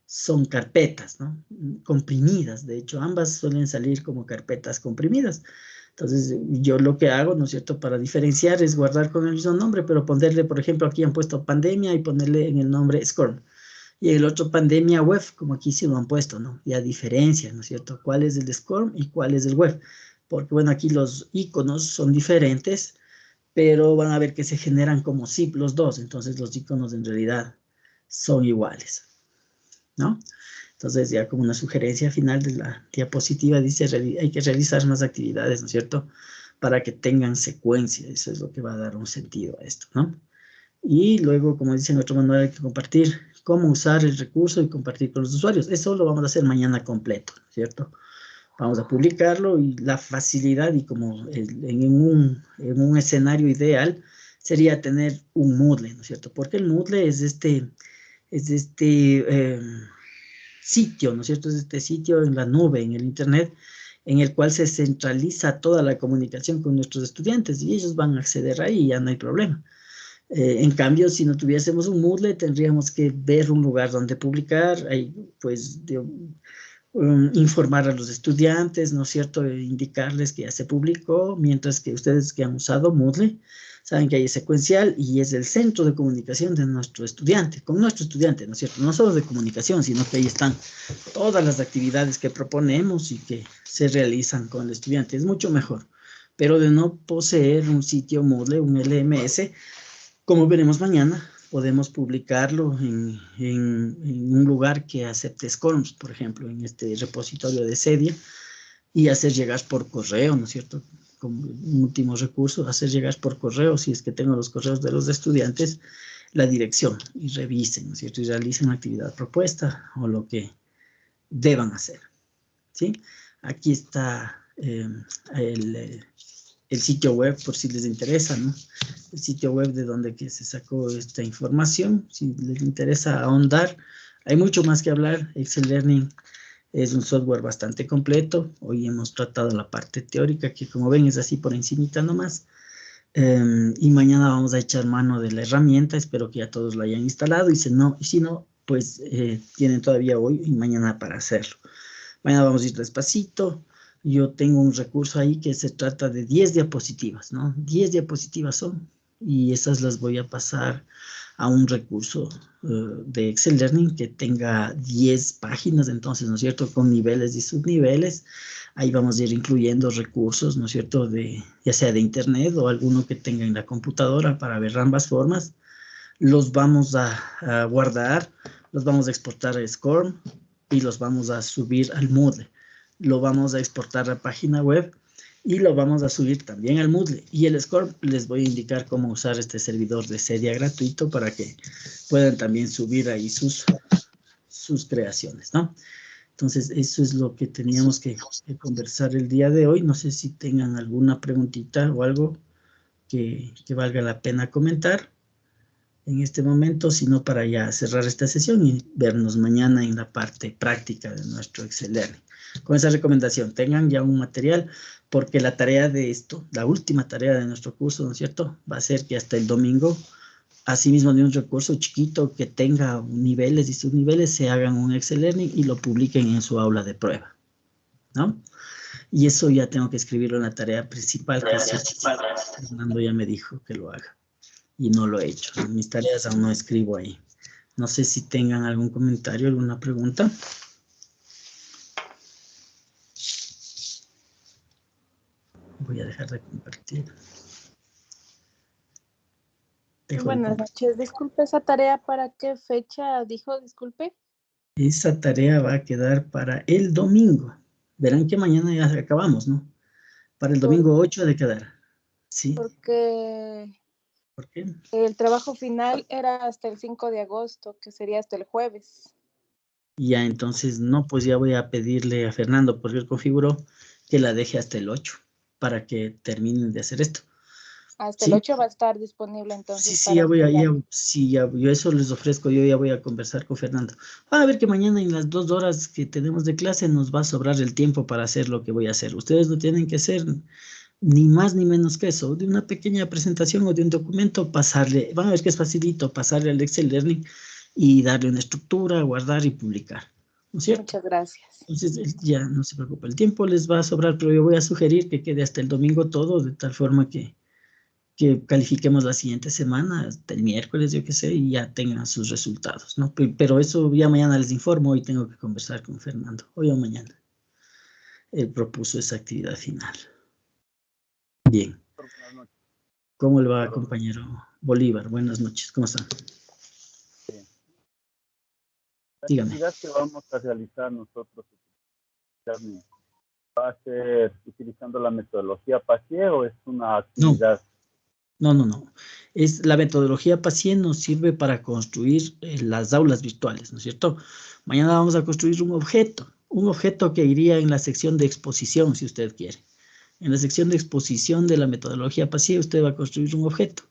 son carpetas, ¿no? Comprimidas, de hecho, ambas suelen salir como carpetas comprimidas. Entonces, yo lo que hago, ¿no es cierto?, para diferenciar es guardar con el mismo nombre, pero ponerle, por ejemplo, aquí han puesto pandemia y ponerle en el nombre SCORM. Y el otro pandemia web, como aquí sí lo han puesto, ¿no? Ya diferencia, ¿no es cierto?, cuál es el SCORM y cuál es el web. Porque, bueno, aquí los iconos son diferentes, pero van a ver que se generan como zip los dos. Entonces, los iconos en realidad son iguales, ¿no? Entonces, ya como una sugerencia final de la diapositiva, dice, hay que realizar más actividades, ¿no es cierto?, para que tengan secuencia. Eso es lo que va a dar un sentido a esto, ¿no? Y luego, como dice en otro manual, hay que compartir cómo usar el recurso y compartir con los usuarios. Eso lo vamos a hacer mañana completo, ¿cierto? Vamos a publicarlo, y la facilidad, y como en un escenario ideal, sería tener un Moodle, ¿no es cierto? Porque el Moodle es este sitio, ¿no es cierto? Es este sitio en la nube, en el Internet, en el cual se centraliza toda la comunicación con nuestros estudiantes, y ellos van a acceder ahí y ya no hay problema. En cambio, si no tuviésemos un Moodle, tendríamos que ver un lugar donde publicar, ahí, pues, informar a los estudiantes, ¿no es cierto?, indicarles que ya se publicó, mientras que ustedes que han usado Moodle, saben que ahí es secuencial y es el centro de comunicación de nuestro estudiante, con nuestro estudiante, ¿no es cierto?, no solo de comunicación, sino que ahí están todas las actividades que proponemos y que se realizan con el estudiante. Es mucho mejor, pero de no poseer un sitio Moodle, un LMS, como veremos mañana, podemos publicarlo en un lugar que acepte SCORMS, por ejemplo, en este repositorio de Cedia, y hacer llegar por correo, ¿no es cierto?, como un último recurso, hacer llegar por correo, si es que tengo los correos de los estudiantes, la dirección, y revisen, ¿no es cierto?, y realicen la actividad propuesta o lo que deban hacer, ¿sí? Aquí está el sitio web, por si les interesa, ¿no? El sitio web de donde que se sacó esta información, si les interesa ahondar. Hay mucho más que hablar. Excel Learning es un software bastante completo. Hoy hemos tratado la parte teórica, que como ven es así por encimita nomás. Y mañana vamos a echar mano de la herramienta. Espero que ya todos la hayan instalado. Y si no, pues tienen todavía hoy y mañana para hacerlo. Mañana vamos a ir despacito. Yo tengo un recurso ahí que se trata de 10 diapositivas, ¿no? 10 diapositivas son, y esas las voy a pasar a un recurso de Excel Learning que tenga 10 páginas, entonces, ¿no es cierto?, con niveles y subniveles. Ahí vamos a ir incluyendo recursos, ¿no es cierto?, ya sea de internet o alguno que tenga en la computadora para ver ambas formas. Los vamos a guardar, los vamos a exportar a SCORM y los vamos a subir al Moodle. Lo vamos a exportar a página web y lo vamos a subir también al Moodle. Y el SCORM les voy a indicar cómo usar este servidor de Cedia gratuito para que puedan también subir ahí sus creaciones, ¿no? Entonces, eso es lo que teníamos que conversar el día de hoy. No sé si tengan alguna preguntita o algo que valga la pena comentar en este momento, sino para ya cerrar esta sesión y vernos mañana en la parte práctica de nuestro Excel Learning. Con esa recomendación, tengan ya un material, porque la tarea de esto, la última tarea de nuestro curso, ¿no es cierto?, va a ser que hasta el domingo, asimismo de un recurso chiquito que tenga niveles y subniveles, se hagan un Excel Learning y lo publiquen en su aula de prueba, ¿no? Y eso ya tengo que escribirlo en la tarea principal, que Fernando ya me dijo que lo haga. Y no lo he hecho. En mis tareas aún no escribo ahí. No sé si tengan algún comentario, alguna pregunta. Voy a dejar de compartir. Buenas noches. Disculpe, ¿esa tarea para qué fecha dijo? Disculpe. Esa tarea va a quedar para el domingo. Verán que mañana ya acabamos, ¿no? Para el domingo 8 de quedar. Sí. Porque ¿Por qué? el trabajo final era hasta el 5 de agosto, que sería hasta el jueves. Ya, entonces, no, pues ya voy a pedirle a Fernando, porque él configuró, que la deje hasta el 8, para que terminen de hacer esto. Hasta el 8 va a estar disponible entonces. Sí, ya voy a, yo eso les ofrezco, yo ya voy a conversar con Fernando. Van a ver que mañana en las 2 horas que tenemos de clase nos va a sobrar el tiempo para hacer lo que voy a hacer. Ustedes no tienen que hacer ni más ni menos que eso, de una pequeña presentación o de un documento, pasarle, van a ver que es facilito, pasarle al Excel Learning y darle una estructura, guardar y publicar, ¿no es cierto? Muchas gracias. Entonces, ya no se preocupe, el tiempo les va a sobrar, pero yo voy a sugerir que quede hasta el domingo todo, de tal forma que califiquemos la siguiente semana, hasta el miércoles, yo qué sé, y ya tengan sus resultados, ¿no? Pero eso ya mañana les informo, hoy tengo que conversar con Fernando, hoy o mañana. Él propuso esa actividad final. Bien. ¿Cómo le va, compañero Bolívar? Buenas noches, ¿cómo están? Bien. La Dígame. actividad que vamos a realizar nosotros va a ser utilizando la metodología PASIE o es una actividad. No. La metodología PASIE nos sirve para construir las aulas virtuales, ¿no es cierto? Mañana vamos a construir un objeto que iría en la sección de exposición, si usted quiere. En la sección de exposición de la metodología PASIE, usted va a construir un objeto,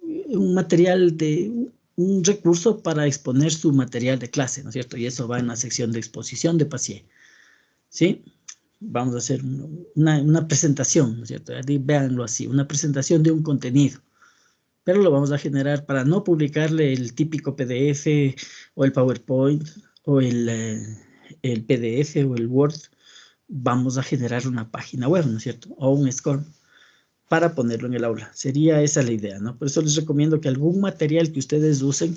un material un recurso para exponer su material de clase, ¿no es cierto? Y eso va en la sección de exposición de PASIE, ¿sí? Vamos a hacer una presentación, ¿no es cierto? Véanlo así, una presentación de un contenido. pero lo vamos a generar para no publicarle el típico PDF o el PowerPoint o el PDF o el Word. Vamos a generar una página web, ¿no es cierto? O un score para ponerlo en el aula. Sería esa la idea, ¿no? Por eso les recomiendo que algún material que ustedes usen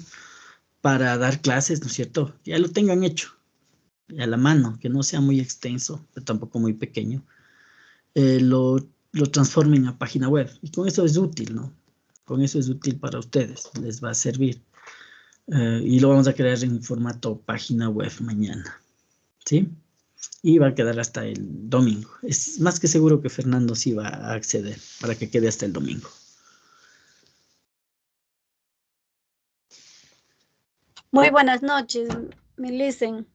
para dar clases, ¿no es cierto? Ya lo tengan hecho a la mano, que no sea muy extenso, pero tampoco muy pequeño. Lo transformen a página web. Y con eso es útil, ¿no? Con eso es útil para ustedes, les va a servir. Y lo vamos a crear en formato página web mañana, ¿sí? Y va a quedar hasta el domingo. Es más que seguro que Fernando sí va a acceder para que quede hasta el domingo. Muy buenas noches, Milicen.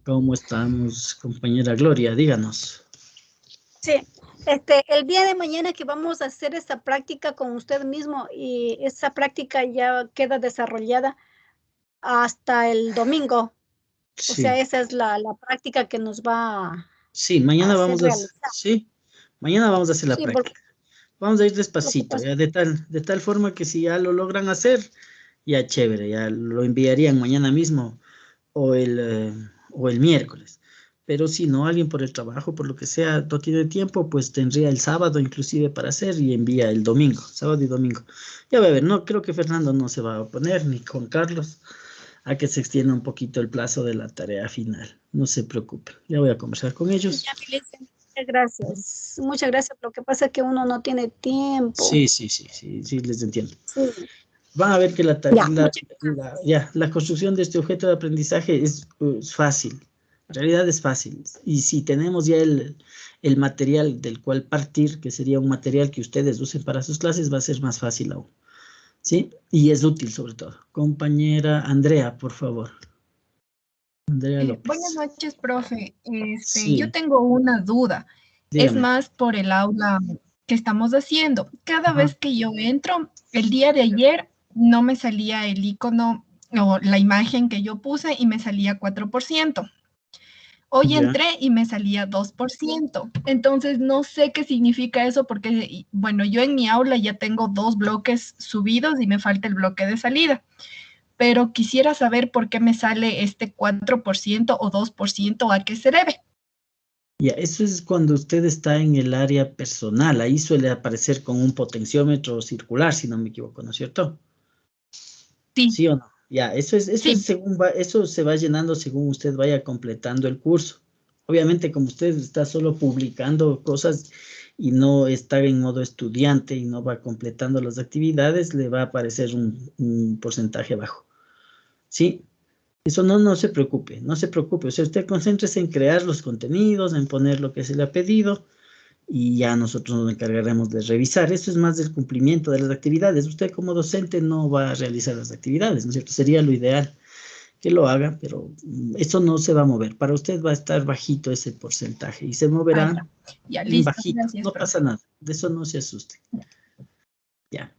¿Cómo estamos, compañera Gloria? Díganos. Sí, el día de mañana que vamos a hacer esta práctica con usted mismo y esa práctica ya queda desarrollada hasta el domingo. Sí. O sea, esa es la práctica que nos va sí, mañana a vamos a hacer, sí, mañana vamos a hacer la práctica. Vamos a ir despacito, ya, de tal forma que si ya lo logran hacer, ya chévere, ya lo enviarían mañana mismo o el miércoles. Pero si no, alguien por el trabajo, por lo que sea, no tiene tiempo, pues tendría el sábado inclusive para hacer y envía el domingo, sábado y domingo. Ya va a ver, no creo que Fernando no se va a oponer, ni Juan Carlos, a que se extienda un poquito el plazo de la tarea final. No se preocupe, ya voy a conversar con ellos. Ya, muchas gracias. Muchas gracias. Lo que pasa es que uno no tiene tiempo. Sí, les entiendo. Sí. Van a ver que la construcción de este objeto de aprendizaje es fácil. En realidad es fácil. Y si tenemos ya el material del cual partir, que sería un material que ustedes usen para sus clases, va a ser más fácil aún. ¿Sí? Y es útil sobre todo. Compañera Andrea, por favor. Andrea López. Buenas noches, profe. Sí. Yo tengo una duda. Dígame. Es más por el aula que estamos haciendo. Cada vez que yo entro, el día de ayer no me salía el icono o la imagen que yo puse y me salía 4%. Hoy entré y me salía 2%. Entonces, no sé qué significa eso porque, bueno, yo en mi aula ya tengo 2 bloques subidos y me falta el bloque de salida. Pero quisiera saber por qué me sale este 4% o 2%, ¿a qué se debe? Ya, eso es cuando usted está en el área personal. Ahí suele aparecer con un potenciómetro circular, si no me equivoco, ¿no es cierto? Sí. ¿Sí o no? Ya, eso es según eso se va llenando según usted vaya completando el curso. Obviamente, como usted está solo publicando cosas y no está en modo estudiante y no va completando las actividades, le va a aparecer un porcentaje bajo. ¿Sí? Eso no se preocupe, no se preocupe. O sea, usted concéntrese en crear los contenidos, en poner lo que se le ha pedido y ya nosotros nos encargaremos de revisar. Eso es más del cumplimiento de las actividades. Usted como docente no va a realizar las actividades, ¿no es cierto? Sería lo ideal que lo haga, pero eso no se va a mover. Para usted va a estar bajito ese porcentaje y se moverá listo, bajito. gracias, No pasa nada, de eso no se asuste. Ya.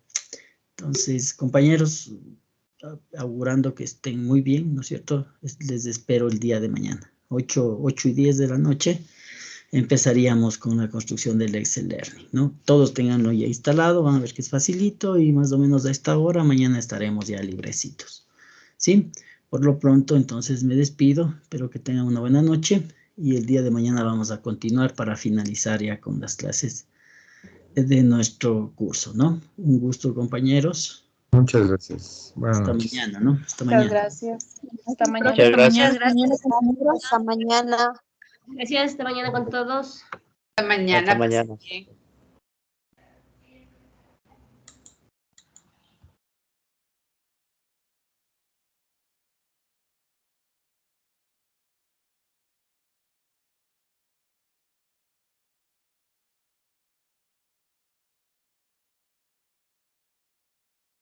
Entonces, compañeros, augurando que estén muy bien, ¿no es cierto? Les espero el día de mañana, 8:10 de la noche. Empezaríamos con la construcción del Excel Learning, ¿no? Todos tenganlo ya instalado, van a ver que es facilito y más o menos a esta hora, mañana estaremos ya librecitos, ¿sí? Por lo pronto, entonces me despido, espero que tengan una buena noche y el día de mañana vamos a continuar para finalizar ya con las clases de nuestro curso, ¿no? Un gusto, compañeros. Muchas gracias. Hasta mañana, ¿no? Hasta mañana. Muchas gracias. Hasta mañana. Muchas gracias. Hasta mañana. Gracias, hasta mañana con todos. Hasta mañana. Hasta mañana.